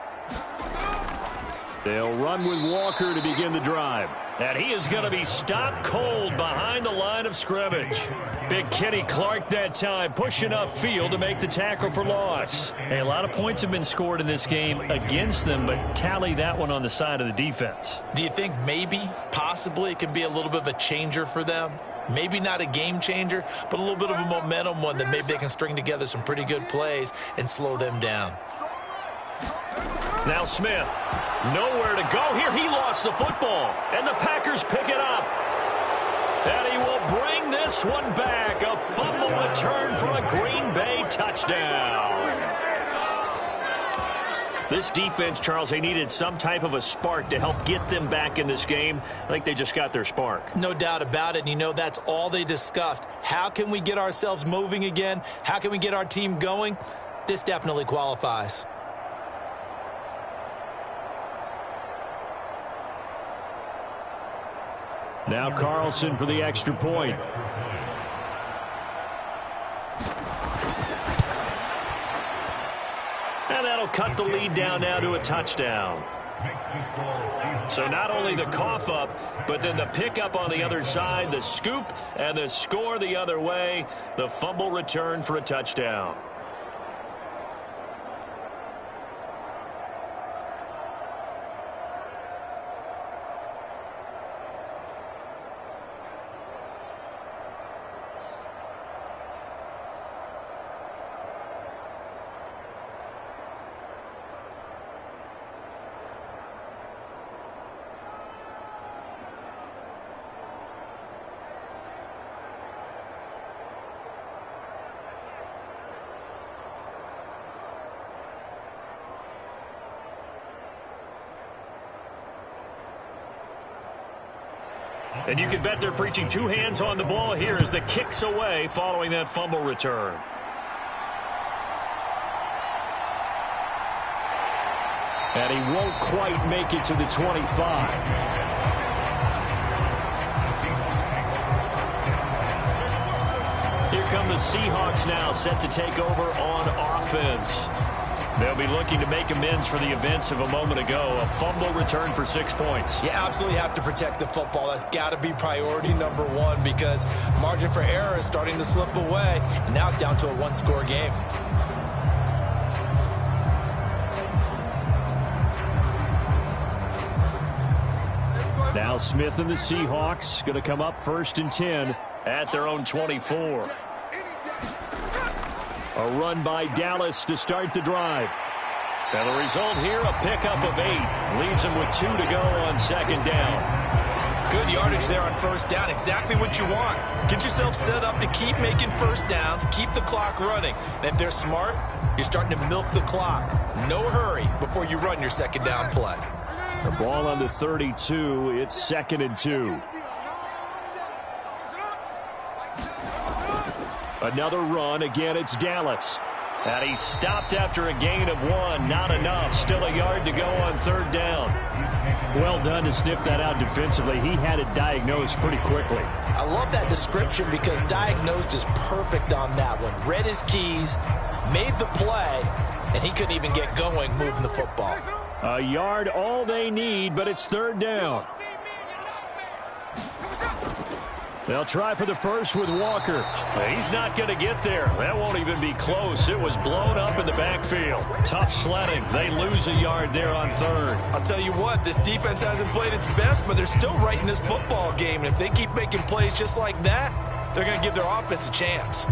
They'll run with Walker to begin the drive. And he is going to be stopped cold behind the line of scrimmage. Big Kenny Clark that time pushing upfield to make the tackle for loss. Hey, a lot of points have been scored in this game against them, but tally that one on the side of the defense. Do you think maybe, possibly, it could be a little bit of a changer for them? Maybe not a game changer, but a little bit of a momentum one that maybe they can string together some pretty good plays and slow them down. Now Smith, nowhere to go here. He lost the football, and the Packers pick it up. And he will bring this one back. A fumble return for a Green Bay touchdown. This defense, Charles, they needed some type of a spark to help get them back in this game. I think they just got their spark. No doubt about it. And, you know, that's all they discussed. How can we get ourselves moving again? How can we get our team going? This definitely qualifies. Now Carlson for the extra point. And that'll cut the lead down now to a touchdown. So not only the cough up, but then the pickup on the other side, the scoop, and the score the other way. The fumble return for a touchdown. And you can bet they're preaching two hands on the ball here as the kick's away following that fumble return. And he won't quite make it to the 25. Here come the Seahawks now, set to take over on offense. They'll be looking to make amends for the events of a moment ago. A fumble return for 6 points. You absolutely have to protect the football. That's got to be priority number one because margin for error is starting to slip away. And now it's down to a one-score game. Now Smith and the Seahawks going to come up 1st and 10 at their own 24. A run by Dallas to start the drive. And the result here, a pickup of 8. Leaves them with 2 to go on 2nd down. Good yardage there on 1st down. Exactly what you want. Get yourself set up to keep making 1st downs, keep the clock running. And if they're smart, you're starting to milk the clock. No hurry before you run your 2nd down play. The ball on the 32. It's 2nd and 2. Another run. Again, it's Dallas. And he stopped after a gain of 1. Not enough. Still a yard to go on 3rd down. Well done to sniff that out defensively. He had it diagnosed pretty quickly. I love that description because diagnosed is perfect on that one. Read his keys, made the play, and he couldn't even get going moving the football. A yard all they need, but it's 3rd down. They'll try for the first with Walker. He's not going to get there. That won't even be close. It was blown up in the backfield. Tough sledding. They lose a yard there on 3rd. I'll tell you what, this defense hasn't played its best, but they're still right in this football game. And if they keep making plays just like that, they're going to give their offense a chance.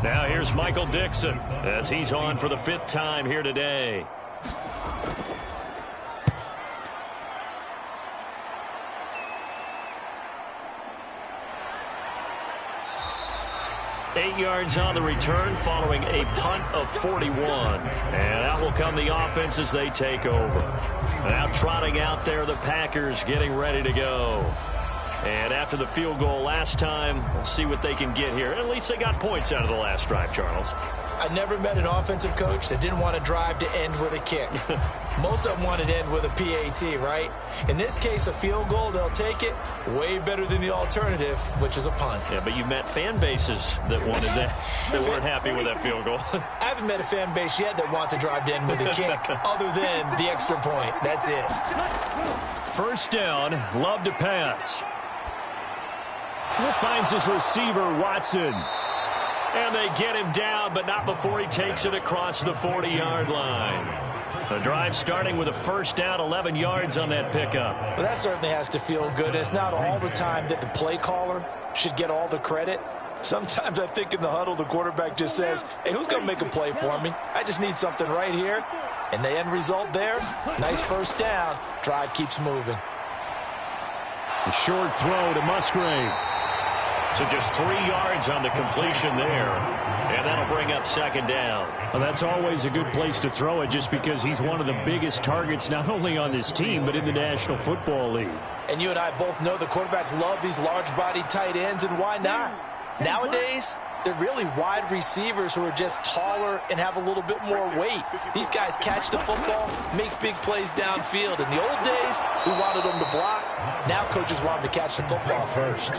Now here's Michael Dixon as he's on for the 5th time here today. Eight yards on the return following a punt of 41. And out will come the offense as they take over. Now trotting out there the Packers getting ready to go. And after the field goal last time, we'll see what they can get here. At least they got points out of the last drive, Charles. I never met an offensive coach that didn't want to drive to end with a kick. Most of them wanted to end with a PAT, right? In this case, a field goal, they'll take it. Way better than the alternative, which is a punt. Yeah, but you've met fan bases that wanted that, that weren't happy with that field goal. I haven't met a fan base yet that wants to drive to end with a kick, other than the extra point. That's it. 1st down, Love to pass. Finds his receiver, Watson. And they get him down, but not before he takes it across the 40-yard line. The drive starting with a 1st down, 11 yards on that pickup. Well, that certainly has to feel good. It's not all the time that the play caller should get all the credit. Sometimes I think in the huddle, the quarterback just says, hey, who's going to make a play for me? I just need something right here. And the end result there, nice first down. Drive keeps moving. A short throw to Musgrave. So just 3 yards on the completion there. And that'll bring up second down. Well, that's always a good place to throw it just because he's one of the biggest targets not only on this team but in the National Football League. And you and I both know the quarterbacks love these large-bodied tight ends, and why not? Nowadays, they're really wide receivers who are just taller and have a little bit more weight. These guys catch the football, make big plays downfield. In the old days, we wanted them to block. Now coaches want them to catch the football first.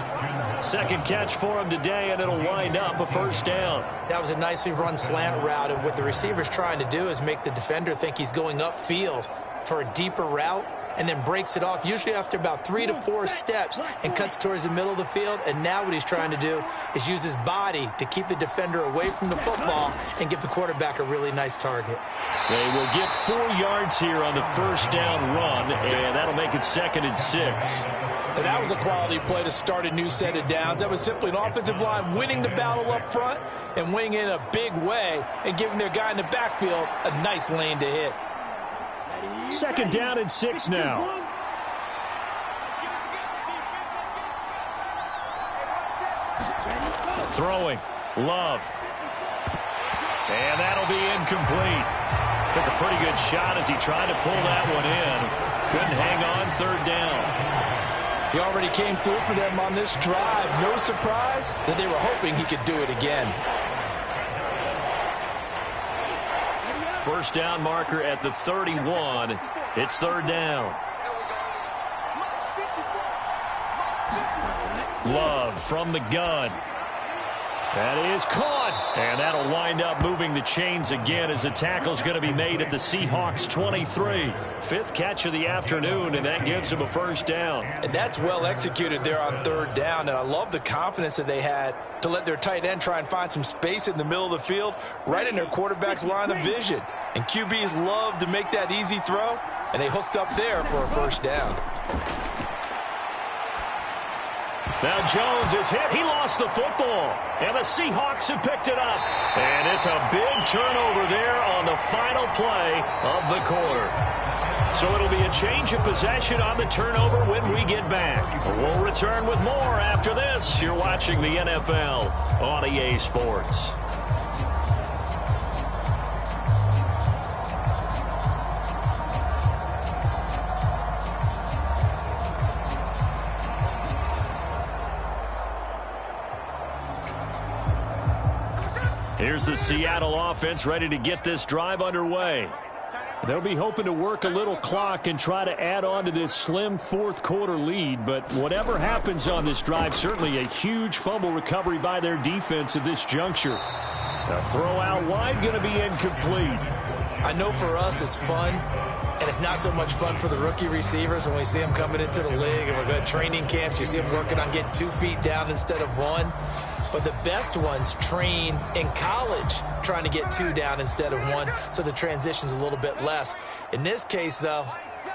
Second catch for him today, and it'll wind up a first down. That was a nicely run slant route, and what the receiver's trying to do is make the defender think he's going upfield for a deeper route, and then breaks it off, usually after about 3 to 4 steps, and cuts towards the middle of the field. And now what he's trying to do is use his body to keep the defender away from the football and give the quarterback a really nice target. They will get 4 yards here on the first down run, and that'll make it 2nd and 6. And that was a quality play to start a new set of downs. That was simply an offensive line winning the battle up front and winning in a big way and giving their guy in the backfield a nice lane to hit. 2nd down and 6 now. Throwing. Love. And that'll be incomplete. Took a pretty good shot as he tried to pull that one in. Couldn't hang on, 3rd down. He already came through for them on this drive. No surprise that they were hoping he could do it again. First down marker at the 31. It's 3rd down. Love from the gun. That is caught. And that'll wind up moving the chains again as the tackle's going to be made at the Seahawks 23. 5th catch of the afternoon, and that gives him a first down. And that's well executed there on 3rd down. And I love the confidence that they had to let their tight end try and find some space in the middle of the field, right in their quarterback's line of vision. And QBs love to make that easy throw, and they hooked up there for a first down. Now Jones is hit. He lost the football. And the Seahawks have picked it up. And it's a big turnover there on the final play of the quarter. So it'll be a change of possession on the turnover when we get back. We'll return with more after this. You're watching the NFL on EA Sports. Here's the Seattle offense ready to get this drive underway. They'll be hoping to work a little clock and try to add on to this slim 4th quarter lead. But whatever happens on this drive, certainly a huge fumble recovery by their defense at this juncture. A throw out wide going to be incomplete. I know for us it's fun, and it's not so much fun for the rookie receivers when we see them coming into the league and we're going to training camps. You see them working on getting 2 feet down instead of 1. But the best ones train in college trying to get 2 down instead of 1, so the transition's a little bit less. In this case, though,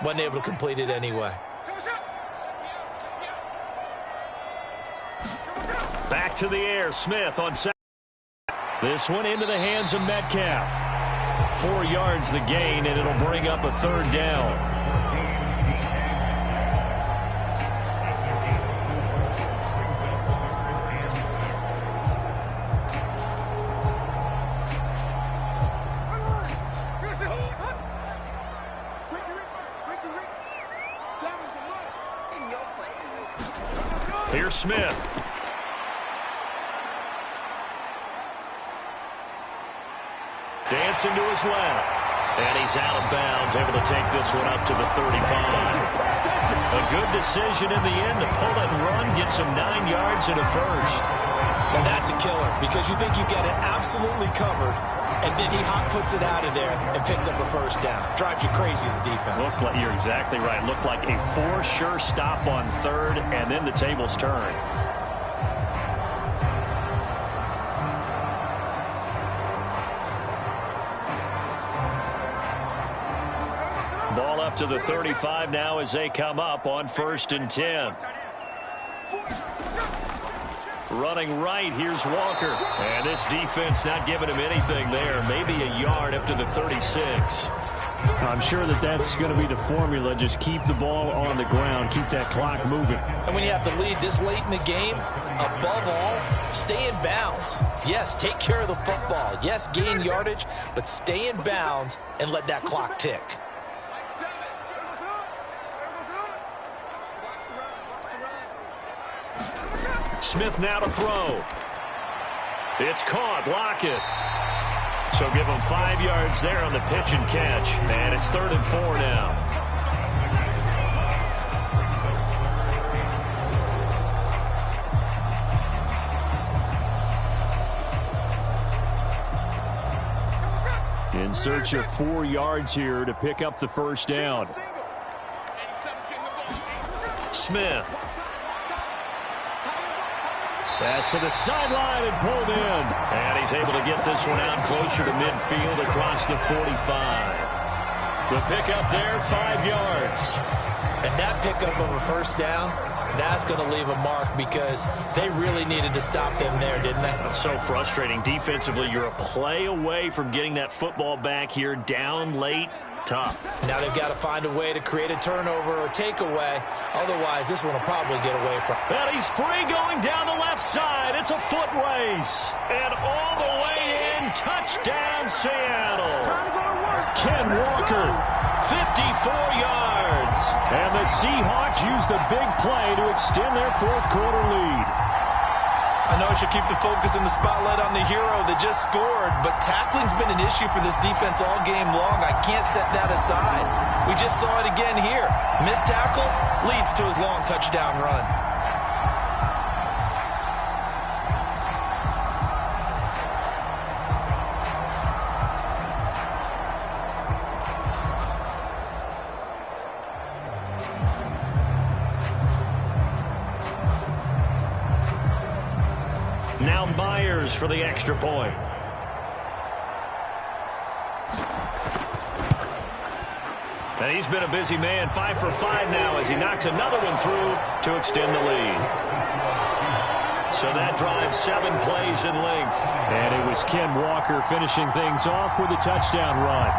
wasn't able to complete it anyway. Back to the air. Smith on second. This one into the hands of Metcalf. 4 yards the gain, and it'll bring up a 3rd down. Here's Smith. Dancing to his left. And he's out of bounds, able to take this one up to the 35. A good decision in the end to pull it and run, get some 9 yards and a first. Now that's a killer because you think you've got it absolutely covered, and then he hot-foots it out of there and picks up a first down. Drives you crazy as a defense. You're exactly right. Looked like a for-sure stop on 3rd, and then the tables turn. Ball up to the 35 now as they come up on 1st and 10. Running right, here's Walker. And this defense not giving him anything there. Maybe a yard up to the 36. I'm sure that's going to be the formula. Just keep the ball on the ground. Keep that clock moving. And when you have to lead this late in the game, above all, stay in bounds. Yes, take care of the football. Yes, gain yardage, but stay in bounds and let that clock tick. Smith now to throw. It's caught. Lockett. So give him 5 yards there on the pitch and catch. And it's 3rd and 4 now. In search of 4 yards here to pick up the first down. Smith. Pass to the sideline and pulled in. And he's able to get this one out closer to midfield across the 45. The pickup there, 5 yards. And that pickup of a first down, that's going to leave a mark because they really needed to stop them there, didn't they? So frustrating. Defensively, you're a play away from getting that football back here down late. Tough. Now they've got to find a way to create a turnover or takeaway. Otherwise, this one will probably get away from. And he's free going down the left side. It's a foot race. And all the way in, touchdown Seattle. Ken Walker, 54 yards. And the Seahawks use the big play to extend their fourth quarter lead. I know I should keep the focus and the spotlight on the hero that just scored, but tackling's been an issue for this defense all game long. I can't set that aside. We just saw it again here. Missed tackles leads to his long touchdown run. Now Myers for the extra point. And he's been a busy man, 5 for 5 now as he knocks another one through to extend the lead. So that drives 7 plays in length. And it was Ken Walker finishing things off with a touchdown run.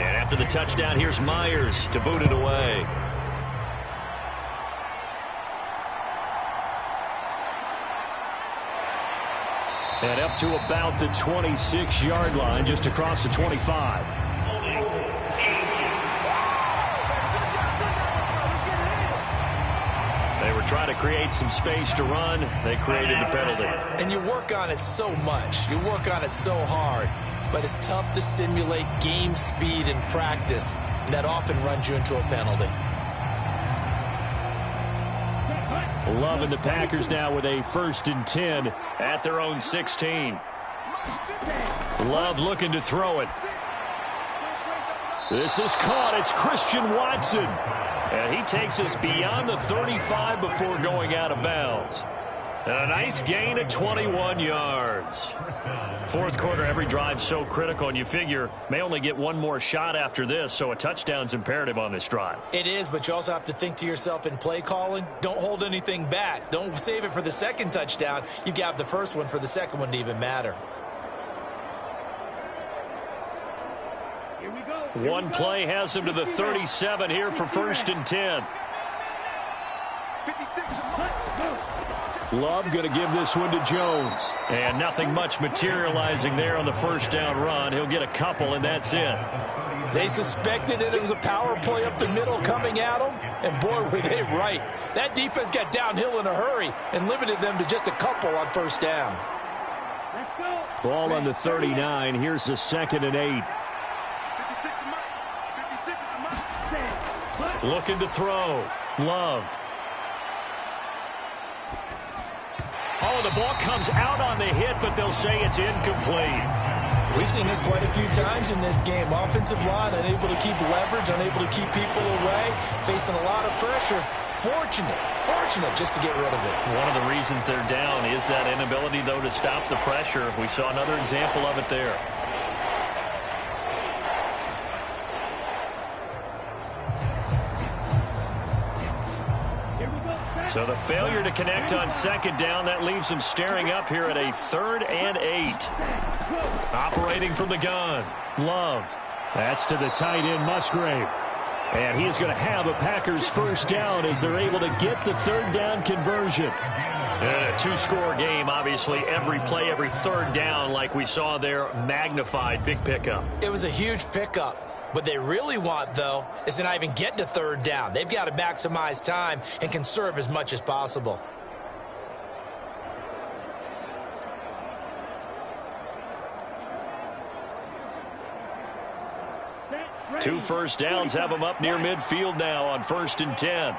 After the touchdown, here's Myers to boot it away. And up to about the 26-yard line, just across the 25. They were trying to create some space to run. They created the penalty. And you work on it so much. You work on it so hard. But it's tough to simulate game speed in practice. And that often runs you into a penalty. Love and the Packers now with a 1st and 10 at their own 16. Love looking to throw it. This is caught. It's Christian Watson. And he takes us beyond the 35 before going out of bounds. And a nice gain of 21 yards. Fourth quarter, every drive so critical, and you figure may only get one more shot after this, so a touchdown's imperative on this drive. It is, but you also have to think to yourself in play calling, don't hold anything back. Don't save it for the second touchdown. You got the first one for the second one to even matter. One play has him to the 37 here for 1st and 10. Love going to give this one to Jones. And nothing much materializing there on the first down run. He'll get a couple, and that's it. They suspected it was a power play up the middle coming at them, and boy, were they right. That defense got downhill in a hurry and limited them to just a couple on first down. Ball on the 39. Here's the 2nd and 8. Looking to throw. Love. Oh, the ball comes out on the hit, but they'll say it's incomplete. We've seen this quite a few times in this game. Offensive line unable to keep leverage, unable to keep people away, facing a lot of pressure. Fortunate just to get rid of it. One of the reasons they're down is that inability, though, to stop the pressure. We saw another example of it there. So the failure to connect on second down, that leaves them staring up here at a 3rd and 8. Operating from the gun, Love. That's to the tight end, Musgrave. And he is going to have a Packers first down as they're able to get the 3rd down conversion. And a 2-score game, obviously. Every play, every 3rd down, like we saw there, magnified. Big pickup. It was a huge pickup. What they really want, though, is to not even get to 3rd down. They've got to maximize time and conserve as much as possible. Two first downs have them up near midfield now on 1st and 10.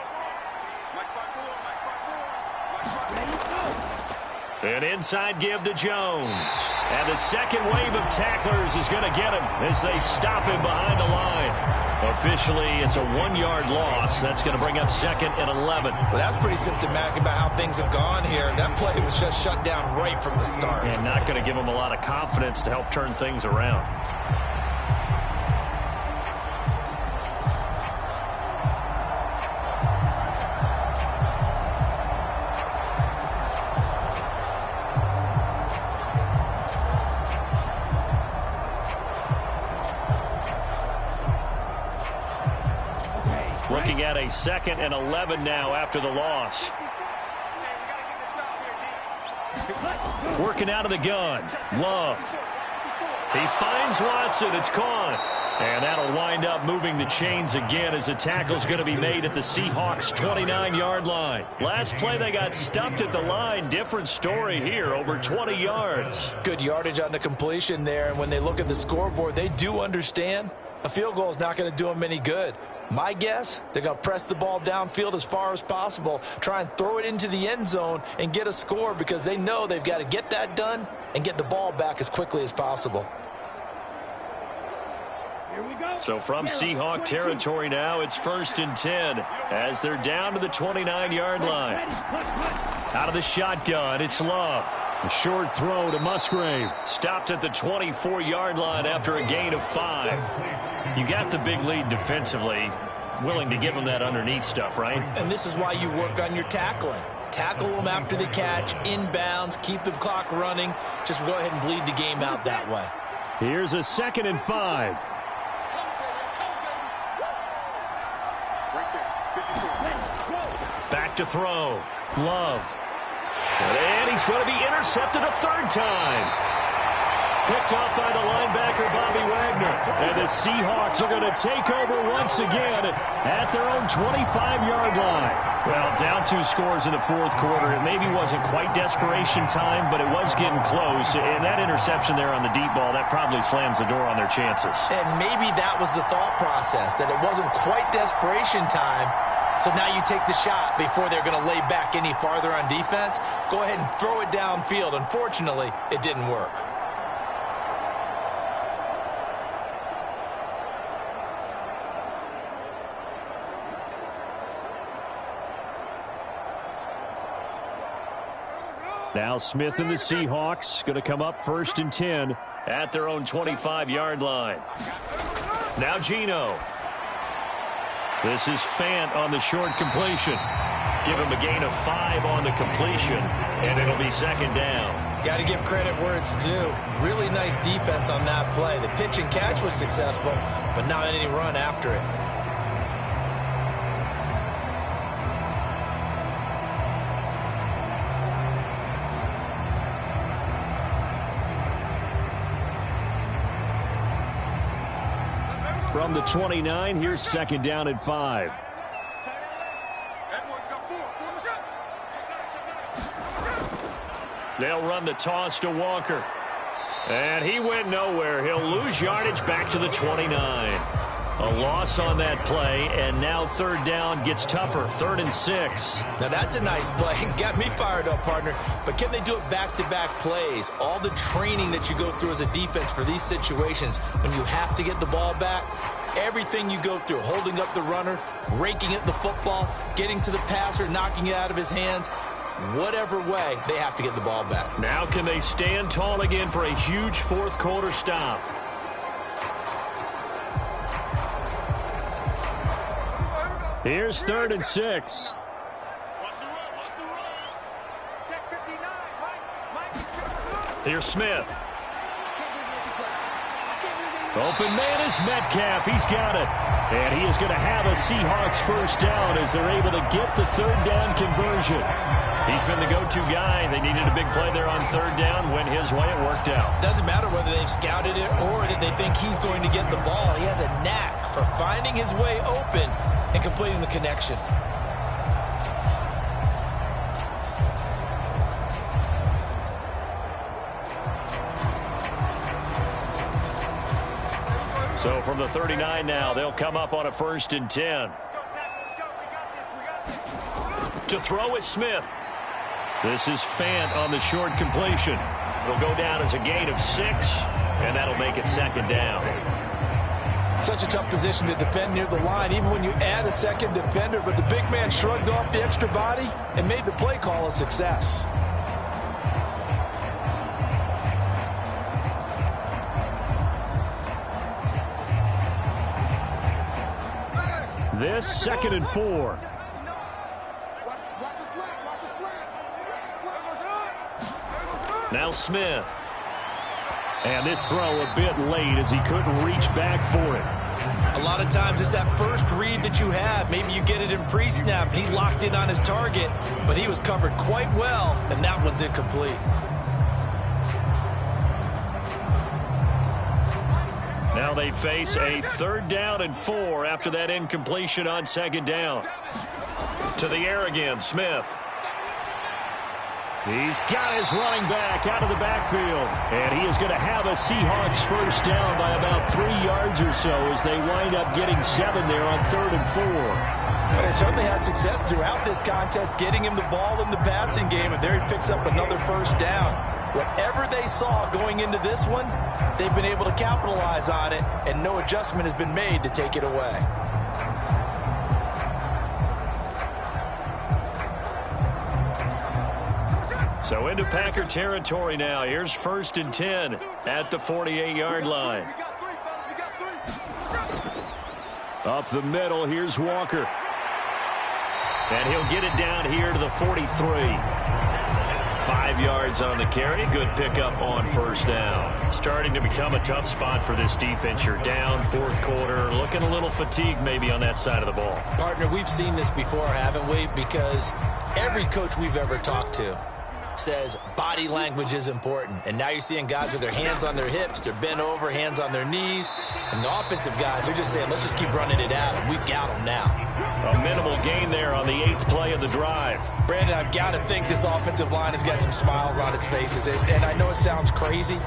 An inside give to Jones. And the second wave of tacklers is going to get him as they stop him behind the line. Officially, it's a 1-yard loss. That's going to bring up 2nd and 11. Well, that's pretty symptomatic about how things have gone here. That play was just shut down right from the start. And not going to give them a lot of confidence to help turn things around. Looking at a 2nd and 11 now after the loss. Working out of the gun. Love. He finds Watson. It's caught. And that'll wind up moving the chains again as the tackle's going to be made at the Seahawks' 29-yard line. Last play, they got stuffed at the line. Different story here, over 20 yards. Good yardage on the completion there. And when they look at the scoreboard, they do understand a field goal is not going to do them any good. My guess, they're going to press the ball downfield as far as possible, try and throw it into the end zone and get a score because they know they've got to get that done and get the ball back as quickly as possible. So from Seahawk territory now, it's 1st and 10 as they're down to the 29-yard line. Out of the shotgun, it's Love. A short throw to Musgrave. Stopped at the 24-yard line after a gain of 5. You got the big lead defensively. Willing to give them that underneath stuff, right? And this is why you work on your tackling. Tackle them after the catch, inbounds, keep the clock running. Just go ahead and bleed the game out that way. Here's a 2nd and 5. Back to throw. Love. And he's going to be intercepted a 3rd time. Picked off by the linebacker, Bobby Wagner. And the Seahawks are going to take over once again at their own 25-yard line. Well, down 2 scores in the 4th quarter. It maybe wasn't quite desperation time, but it was getting close. And that interception there on the deep ball, that probably slams the door on their chances. And maybe that was the thought process, that it wasn't quite desperation time. So now you take the shot before they're going to lay back any farther on defense. Go ahead and throw it downfield. Unfortunately, it didn't work. Now Smith and the Seahawks going to come up 1st and 10 at their own 25-yard line. Now Geno. This is Fant on the short completion. Give him a gain of 5 on the completion, and it'll be 2nd down. Got to give credit where it's due. Really nice defense on that play. The pitch and catch was successful, but not any run after it. From the 29, here's 2nd down and 5. They'll run the toss to Walker. And he went nowhere. He'll lose yardage back to the 29. A loss on that play, and now third down gets tougher. 3rd and 6. Now that's a nice play. Got me fired up, partner. But can they do it back-to-back plays? All the training that you go through as a defense for these situations, when you have to get the ball back, everything you go through, holding up the runner, raking at the football, getting to the passer, knocking it out of his hands, whatever way, they have to get the ball back. Now can they stand tall again for a huge fourth quarter stop? Here's 3rd and 6. Here's Smith. Open man is Metcalf. He's got it. And he is going to have a Seahawks first down as they're able to get the third down conversion. He's been the go-to guy. They needed a big play there on third down. Went his way. It worked out. Doesn't matter whether they've scouted it or that they think he's going to get the ball. He has a knack for finding his way open and completing the connection. So from the 39 now, they'll come up on a 1st and 10. To throw is Smith. This is Fant on the short completion. It'll go down as a gain of 6, and that'll make it 2nd down. Such a tough position to defend near the line, even when you add a second defender. But the big man shrugged off the extra body and made the play call a success. This 2nd and 4. Now Smith. And this throw a bit late as he couldn't reach back for it. A lot of times it's that first read that you have. Maybe you get it in pre-snap. He locked in on his target, but he was covered quite well, and that one's incomplete. Now they face a 3rd down and 4 after that incompletion on 2nd down. To the air again, Smith. He's got his running back out of the backfield. And he is going to have a Seahawks first down by about 3 yards or so as they wind up getting 7 there on 3rd and 4. Well, they certainly had success throughout this contest, getting him the ball in the passing game, and there he picks up another first down. Whatever they saw going into this one, they've been able to capitalize on it, and no adjustment has been made to take it away. So into Packer territory now. Here's 1st and 10 at the 48-yard line. Up the middle, here's Walker. And he'll get it down here to the 43. 5 yards on the carry. Good pickup on first down. Starting to become a tough spot for this defense. You're down 4th quarter. Looking a little fatigued maybe on that side of the ball. Partner, we've seen this before, haven't we? Because every coach we've ever talked to says body language is important. And now you're seeing guys with their hands on their hips, they're bent over, hands on their knees. And the offensive guys are just saying, let's just keep running it out, and we've got them now. A minimal gain there on the 8th play of the drive. Brandon, I've got to think this offensive line has got some smiles on its faces. And I know it sounds crazy,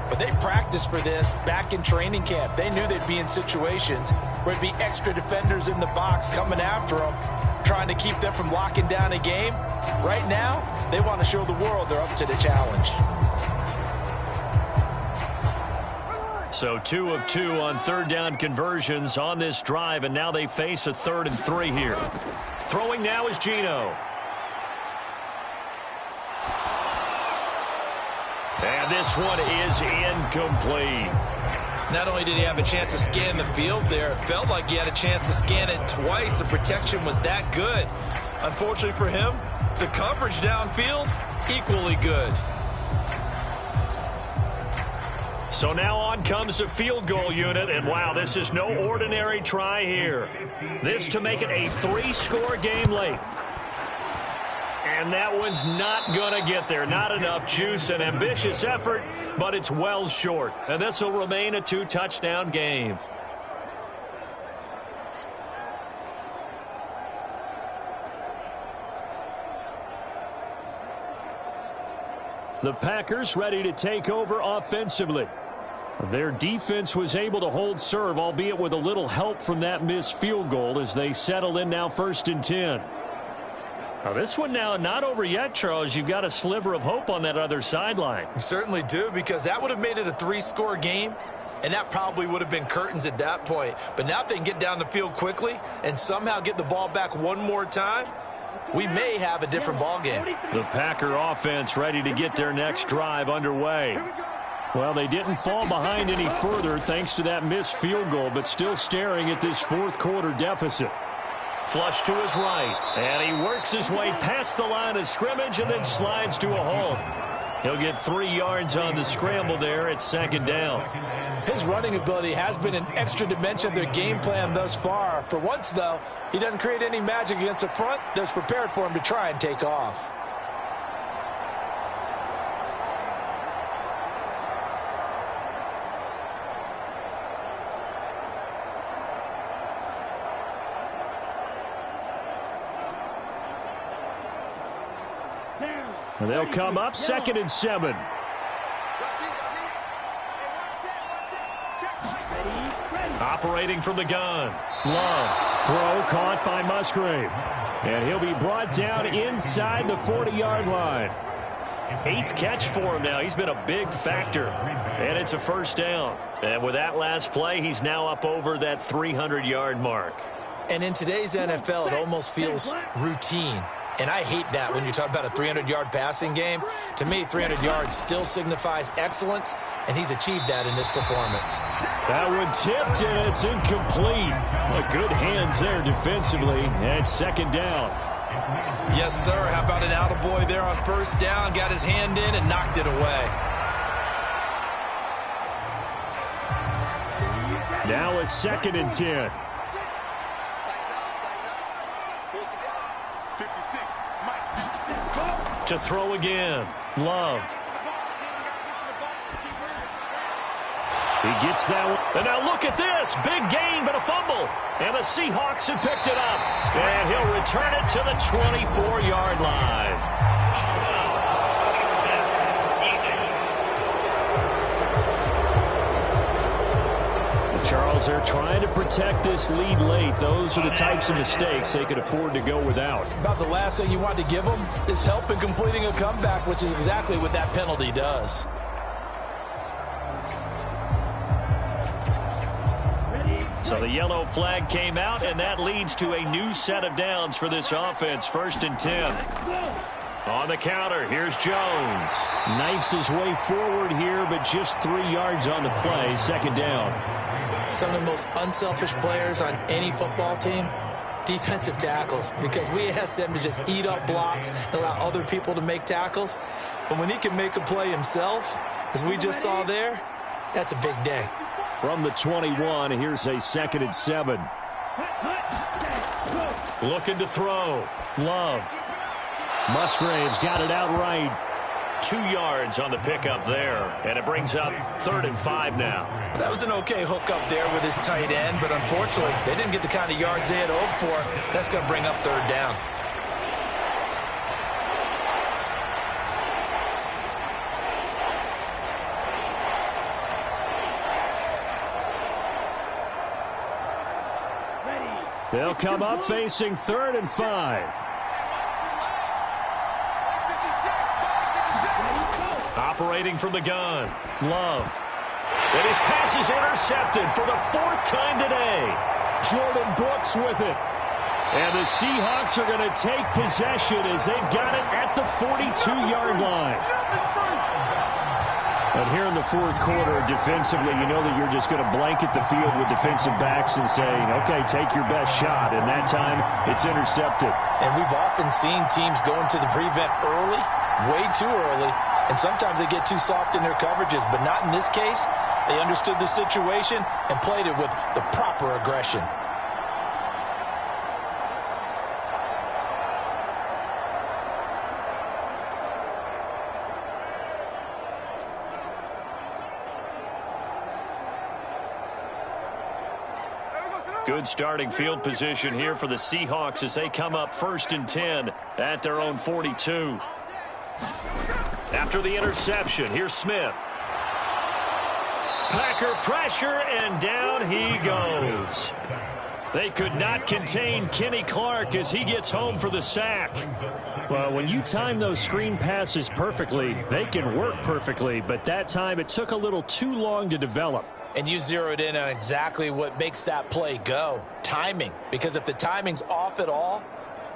but they practiced for this back in training camp. They knew they'd be in situations where it'd be extra defenders in the box coming after them, trying to keep them from locking down a game. Right now, they want to show the world they're up to the challenge. So 2 of 2 on 3rd down conversions on this drive, and now they face a 3rd and 3 here. Throwing now is Geno. And this one is incomplete. Not only did he have a chance to scan the field there, it felt like he had a chance to scan it twice. The protection was that good. Unfortunately for him, the coverage downfield, equally good. So now on comes the field goal unit, and wow, this is no ordinary try here. This to make it a 3-score game late. And that one's not going to get there. Not enough juice, an ambitious effort, but it's well short. And this will remain a 2-touchdown game. The Packers ready to take over offensively. Their defense was able to hold serve, albeit with a little help from that missed field goal as they settle in now 1st and 10. Now this one now not over yet, Charles. You've got a sliver of hope on that other sideline. You certainly do, because that would have made it a 3-score game, and that probably would have been curtains at that point. But now if they can get down the field quickly and somehow get the ball back one more time, we may have a different ball game. The Packer offense ready to get their next drive underway. Well, they didn't fall behind any further thanks to that missed field goal, but still staring at this 4th quarter deficit. Flush to his right, and he works his way past the line of scrimmage and then slides to a halt. He'll get 3 yards on the scramble there at 2nd down. His running ability has been an extra dimension of their game plan thus far. For once, though, he doesn't create any magic against the front that's prepared for him to try and take off. They'll come up 2nd and 7. Operating from the gun. Love. Throw caught by Musgrave. And he'll be brought down inside the 40-yard line. 8th catch for him now. He's been a big factor. And it's a 1st down. And with that last play, he's now up over that 300-yard mark. And in today's NFL, it almost feels routine. And I hate that when you talk about a 300-yard passing game. To me, 300 yards still signifies excellence, and he's achieved that in this performance. That one tipped, and it's incomplete. Good hands there defensively, and 2nd down. Yes, sir. How about an attaboy there on 1st down? Got his hand in and knocked it away. Now a 2nd and 10. To throw again. Love. He gets that one. And now look at this. Big gain, but a fumble. And the Seahawks have picked it up. And he'll return it to the 24-yard line. Charles, they're trying to protect this lead late. Those are the types of mistakes they could afford to go without. About the last thing you want to give them is help in completing a comeback, which is exactly what that penalty does. So the yellow flag came out, and that leads to a new set of downs for this offense. 1st and 10. On the counter, here's Jones. Knifes his way forward here, but just 3 yards on the play. 2nd down. Some of the most unselfish players on any football team, defensive tackles, because we ask them to just eat up blocks and allow other people to make tackles. But when he can make a play himself, as we just saw there, that's a big day. From the 21, here's a 2nd and 7. Looking to throw. Love. Musgrave's got it outright. 2 yards on the pickup there, and it brings up 3rd and 5 now. That was an okay hook up there with his tight end, but unfortunately, they didn't get the kind of yards they had hoped for. That's going to bring up 3rd down. They'll come up facing 3rd and 5. Operating from the gun. Love. And his pass is intercepted for the 4th time today. Jordan Brooks with it. And the Seahawks are going to take possession as they've got it at the 42-yard line. But here in the 4th quarter, defensively, you know that you're just going to blanket the field with defensive backs and saying, okay, take your best shot. And that time, it's intercepted. And we've often seen teams go into the prevent early, way too early, and sometimes they get too soft in their coverages. But not in this case. They understood the situation and played it with the proper aggression. Good starting field position here for the Seahawks as they come up 1st and 10 at their own 42. After the interception, here's Smith. Packer pressure, and down he goes. They could not contain Kenny Clark as he gets home for the sack. Well, when you time those screen passes perfectly, they can work perfectly, but that time it took a little too long to develop. And you zeroed in on exactly what makes that play go. Timing. Because if the timing's off at all,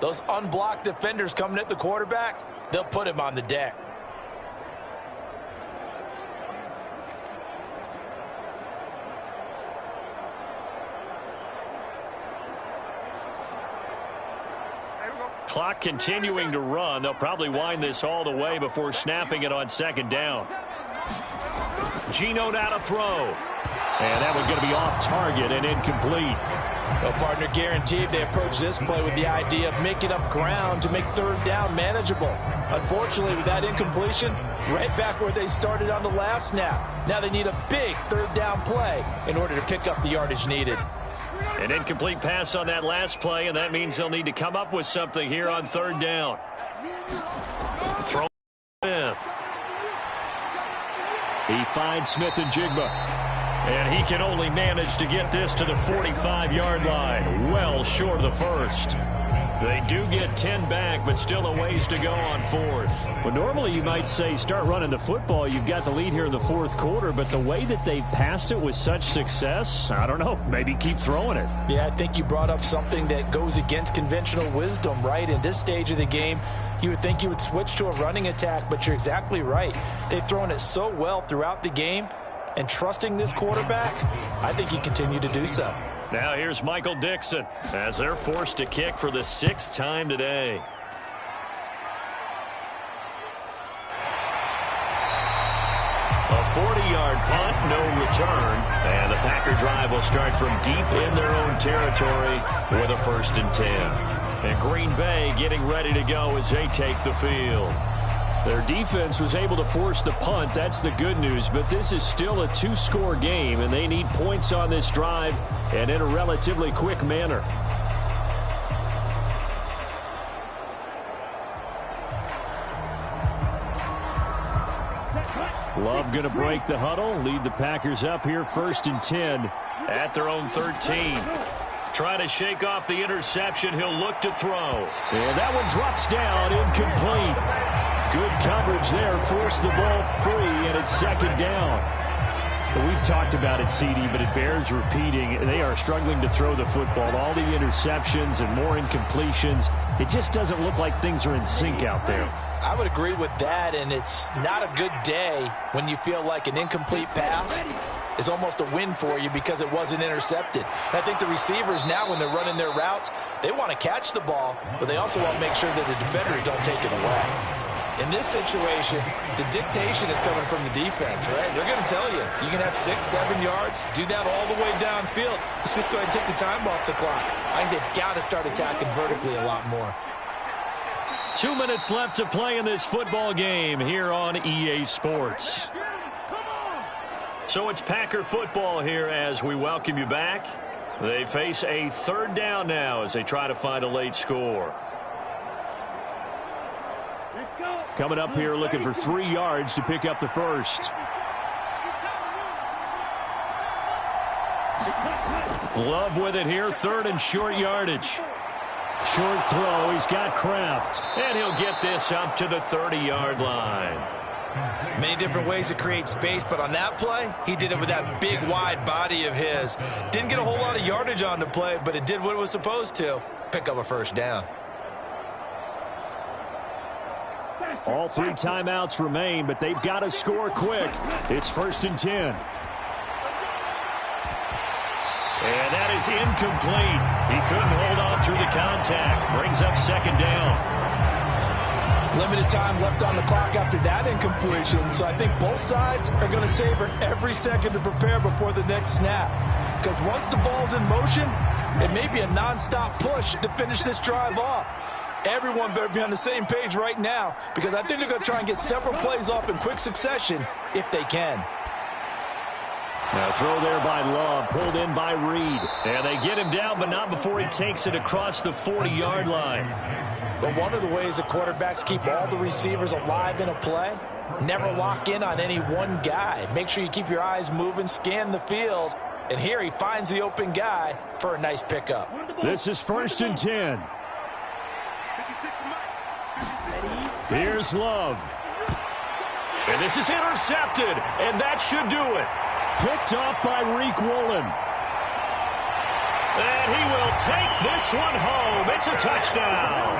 those unblocked defenders coming at the quarterback, they'll put him on the deck. Clock continuing to run. They'll probably wind this all the way before snapping it on second down. Geno now to throw. And that one's going to be off target and incomplete. Well, partner, guaranteed they approach this play with the idea of making up ground to make third down manageable. Unfortunately, with that incompletion, right back where they started on the last snap. Now they need a big third down play in order to pick up the yardage needed. An incomplete pass on that last play, and that means they'll need to come up with something here on third down. Throw Smith. He finds Smith and Jigba. And he can only manage to get this to the 45-yard line, well short of the first. They do get 10 back, but still a ways to go on fourth. Well, normally you might say start running the football. You've got the lead here in the fourth quarter, but the way that they've passed it with such success, I don't know, maybe keep throwing it. Yeah, I think you brought up something that goes against conventional wisdom, right? In this stage of the game, you would think you would switch to a running attack, but you're exactly right. They've thrown it so well throughout the game, and trusting this quarterback, I think he continued to do so. Now here's Michael Dixon as they're forced to kick for the 6th time today. A 40-yard punt, no return, and the Packer drive will start from deep in their own territory with a 1st and 10. And Green Bay getting ready to go as they take the field. Their defense was able to force the punt. That's the good news, but this is still a 2-score game, and they need points on this drive and in a relatively quick manner. Love going to break the huddle, lead the Packers up here 1st and 10 at their own 13. Trying to shake off the interception. He'll look to throw. And that one drops down, incomplete. Good coverage there, forced the ball free, and it's 2nd down. We've talked about it, CD, but it bears repeating. They are struggling to throw the football. All the interceptions and more incompletions. It just doesn't look like things are in sync out there. I would agree with that, and it's not a good day when you feel like an incomplete pass is almost a win for you because it wasn't intercepted. And I think the receivers now, when they're running their routes, they want to catch the ball, but they also want to make sure that the defenders don't take it away. In this situation, the dictation is coming from the defense, right? They're going to tell you, you can have 6, 7 yards, do that all the way downfield. Let's just go ahead and take the time off the clock. I think they've got to start attacking vertically a lot more. 2 minutes left to play in this football game here on EA Sports. So it's Packer football here as we welcome you back. They face a 3rd down now as they try to find a late score. Coming up here looking for 3 yards to pick up the first. Love with it here, 3rd and short yardage. Short throw, he's got Kraft. And he'll get this up to the 30-yard line. Many different ways to create space, but on that play, he did it with that big, wide body of his. Didn't get a whole lot of yardage on the play, but it did what it was supposed to. Pick up a 1st down. All 3 timeouts remain, but they've got to score quick. It's 1st and 10. And that is incomplete. He couldn't hold on through the contact. Brings up 2nd down. Limited time left on the clock after that incompletion, so I think both sides are going to savor every second to prepare before the next snap. Because once the ball's in motion, it may be a nonstop push to finish this drive off. Everyone better be on the same page right now, because I think they're going to try and get several plays off in quick succession if they can. Now throw there by Love, pulled in by Reed. And they get him down, but not before he takes it across the 40-yard line. But one of the ways the quarterbacks keep all the receivers alive in a play Never lock in on any one guy. Make sure you keep your eyes moving, scan the field. And here he finds the open guy for a nice pickup. This is 1st and 10. Here's Love. And this is intercepted, and that should do it. Picked up by Reek Woolen. And he will take this one home. It's a touchdown.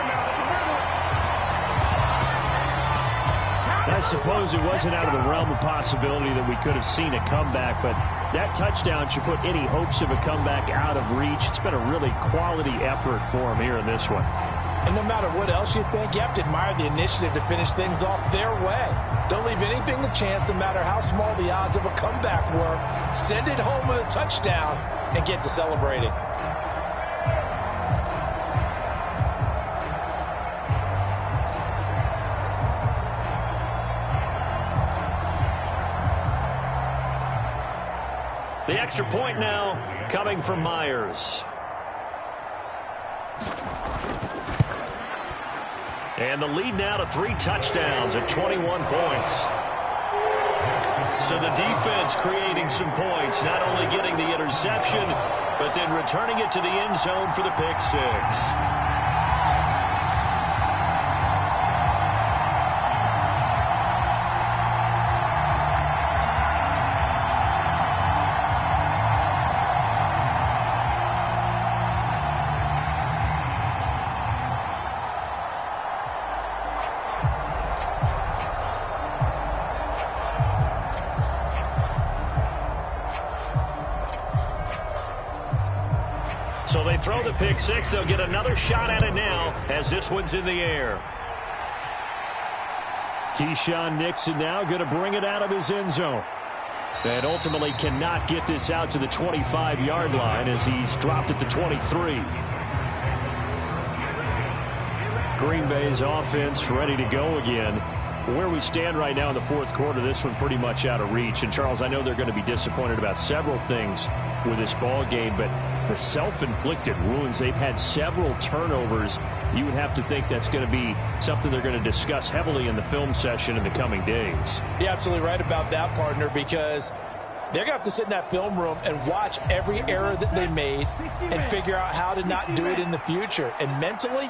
I suppose it wasn't out of the realm of possibility that we could have seen a comeback, but that touchdown should put any hopes of a comeback out of reach. It's been a really quality effort for him here in this one. And no matter what else you think, you have to admire the initiative to finish things off their way. Don't leave anything to chance, no matter how small the odds of a comeback were. Send it home with a touchdown and get to celebrating. The extra point now coming from Myers. And the lead now to 3 touchdowns at 21 points. So the defense creating some points, not only getting the interception, but then returning it to the end zone for the pick 6. So they throw the pick 6. They'll get another shot at it now as this one's in the air. Keyshawn Nixon now going to bring it out of his end zone. And ultimately cannot get this out to the 25-yard line as he's dropped at the 23. Green Bay's offense ready to go again. Where we stand right now in the fourth quarter, this one pretty much out of reach. And, Charles, I know they're going to be disappointed about several things with this ball game, but the self-inflicted wounds, they've had several turnovers. You would have to think that's going to be something they're going to discuss heavily in the film session in the coming days. You're absolutely right about that, partner, because they're going to have to sit in that film room and watch every error that they made and figure out how to not do it in the future. And mentally,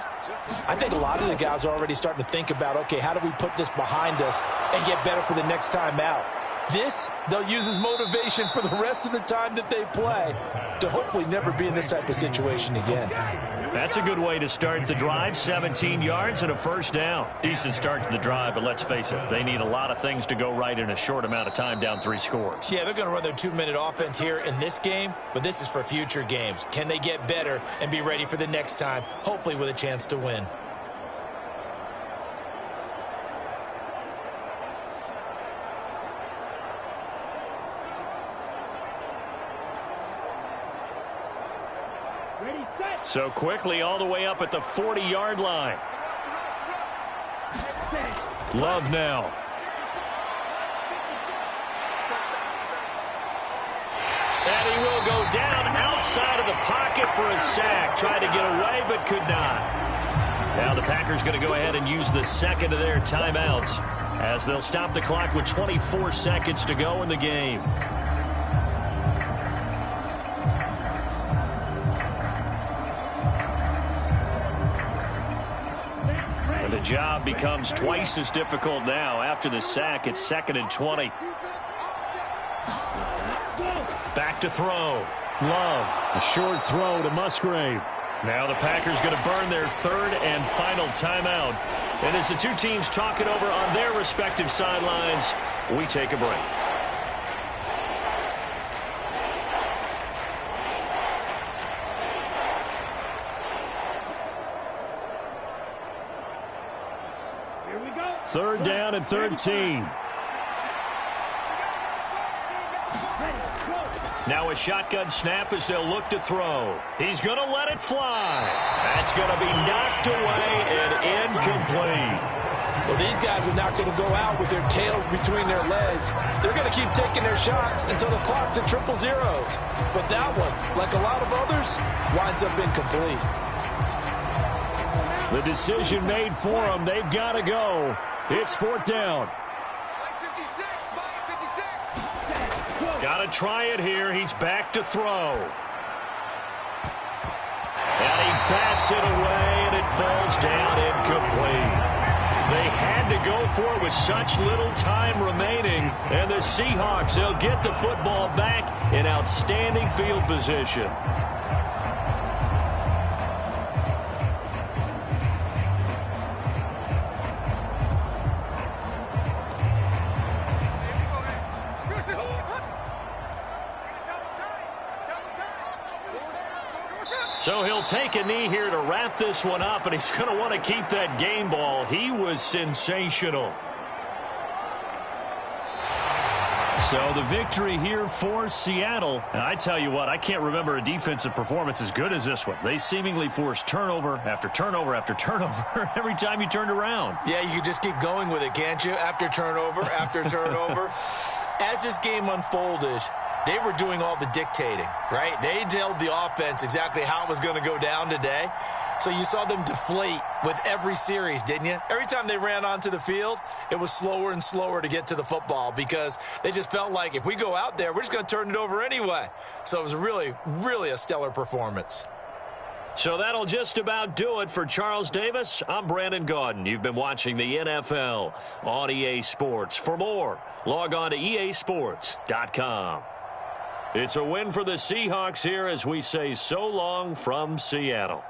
I think a lot of the guys are already starting to think about, okay, how do we put this behind us and get better for the next time out? This, they'll use as motivation for the rest of the time that they play to hopefully never be in this type of situation again. That's a good way to start the drive. 17 yards and a first down. Decent start to the drive, but let's face it, they need a lot of things to go right in a short amount of time, down 3 scores. Yeah, they're going to run their 2-minute offense here in this game, but this is for future games. Can they get better and be ready for the next time, hopefully with a chance to win? So quickly all the way up at the 40-yard line. Love now. And he will go down outside of the pocket for a sack. Tried to get away but could not. Now the Packers going to go ahead and use the second of their timeouts as they'll stop the clock with 24 seconds to go in the game. The job becomes twice as difficult now. After the sack, it's 2nd and 20. Back to throw. Love. A short throw to Musgrave. Now the Packers going to burn their 3rd and final timeout. And as the two teams talk it over on their respective sidelines, we take a break. Third down and 13. Now a shotgun snap as they'll look to throw. He's going to let it fly. That's going to be knocked away and incomplete. Well, these guys are not going to go out with their tails between their legs. They're going to keep taking their shots until the clock's at 000. But that one, like a lot of others, winds up incomplete. The decision made for them. They've got to go. It's 4th down. got to try it here. He's back to throw. And he bats it away, and it falls down incomplete. They had to go for it with such little time remaining. And the Seahawks, they'll get the football back in outstanding field position. So he'll take a knee here to wrap this one up, and he's going to want to keep that game ball. He was sensational. So the victory here for Seattle. And I tell you what, I can't remember a defensive performance as good as this one. They seemingly forced turnover after turnover after turnover every time you turned around. Yeah, you can just keep going with it, can't you? After turnover, after turnover. As this game unfolded, they were doing all the dictating, right? They told the offense exactly how it was going to go down today. So you saw them deflate with every series, didn't you? Every time they ran onto the field, it was slower and slower to get to the football because they just felt like if we go out there, we're just going to turn it over anyway. So it was really, really a stellar performance. So that'll just about do it for Charles Davis. I'm Brandon Gaudin. You've been watching the NFL on EA Sports. For more, log on to easports.com. It's a win for the Seahawks here as we say so long from Seattle.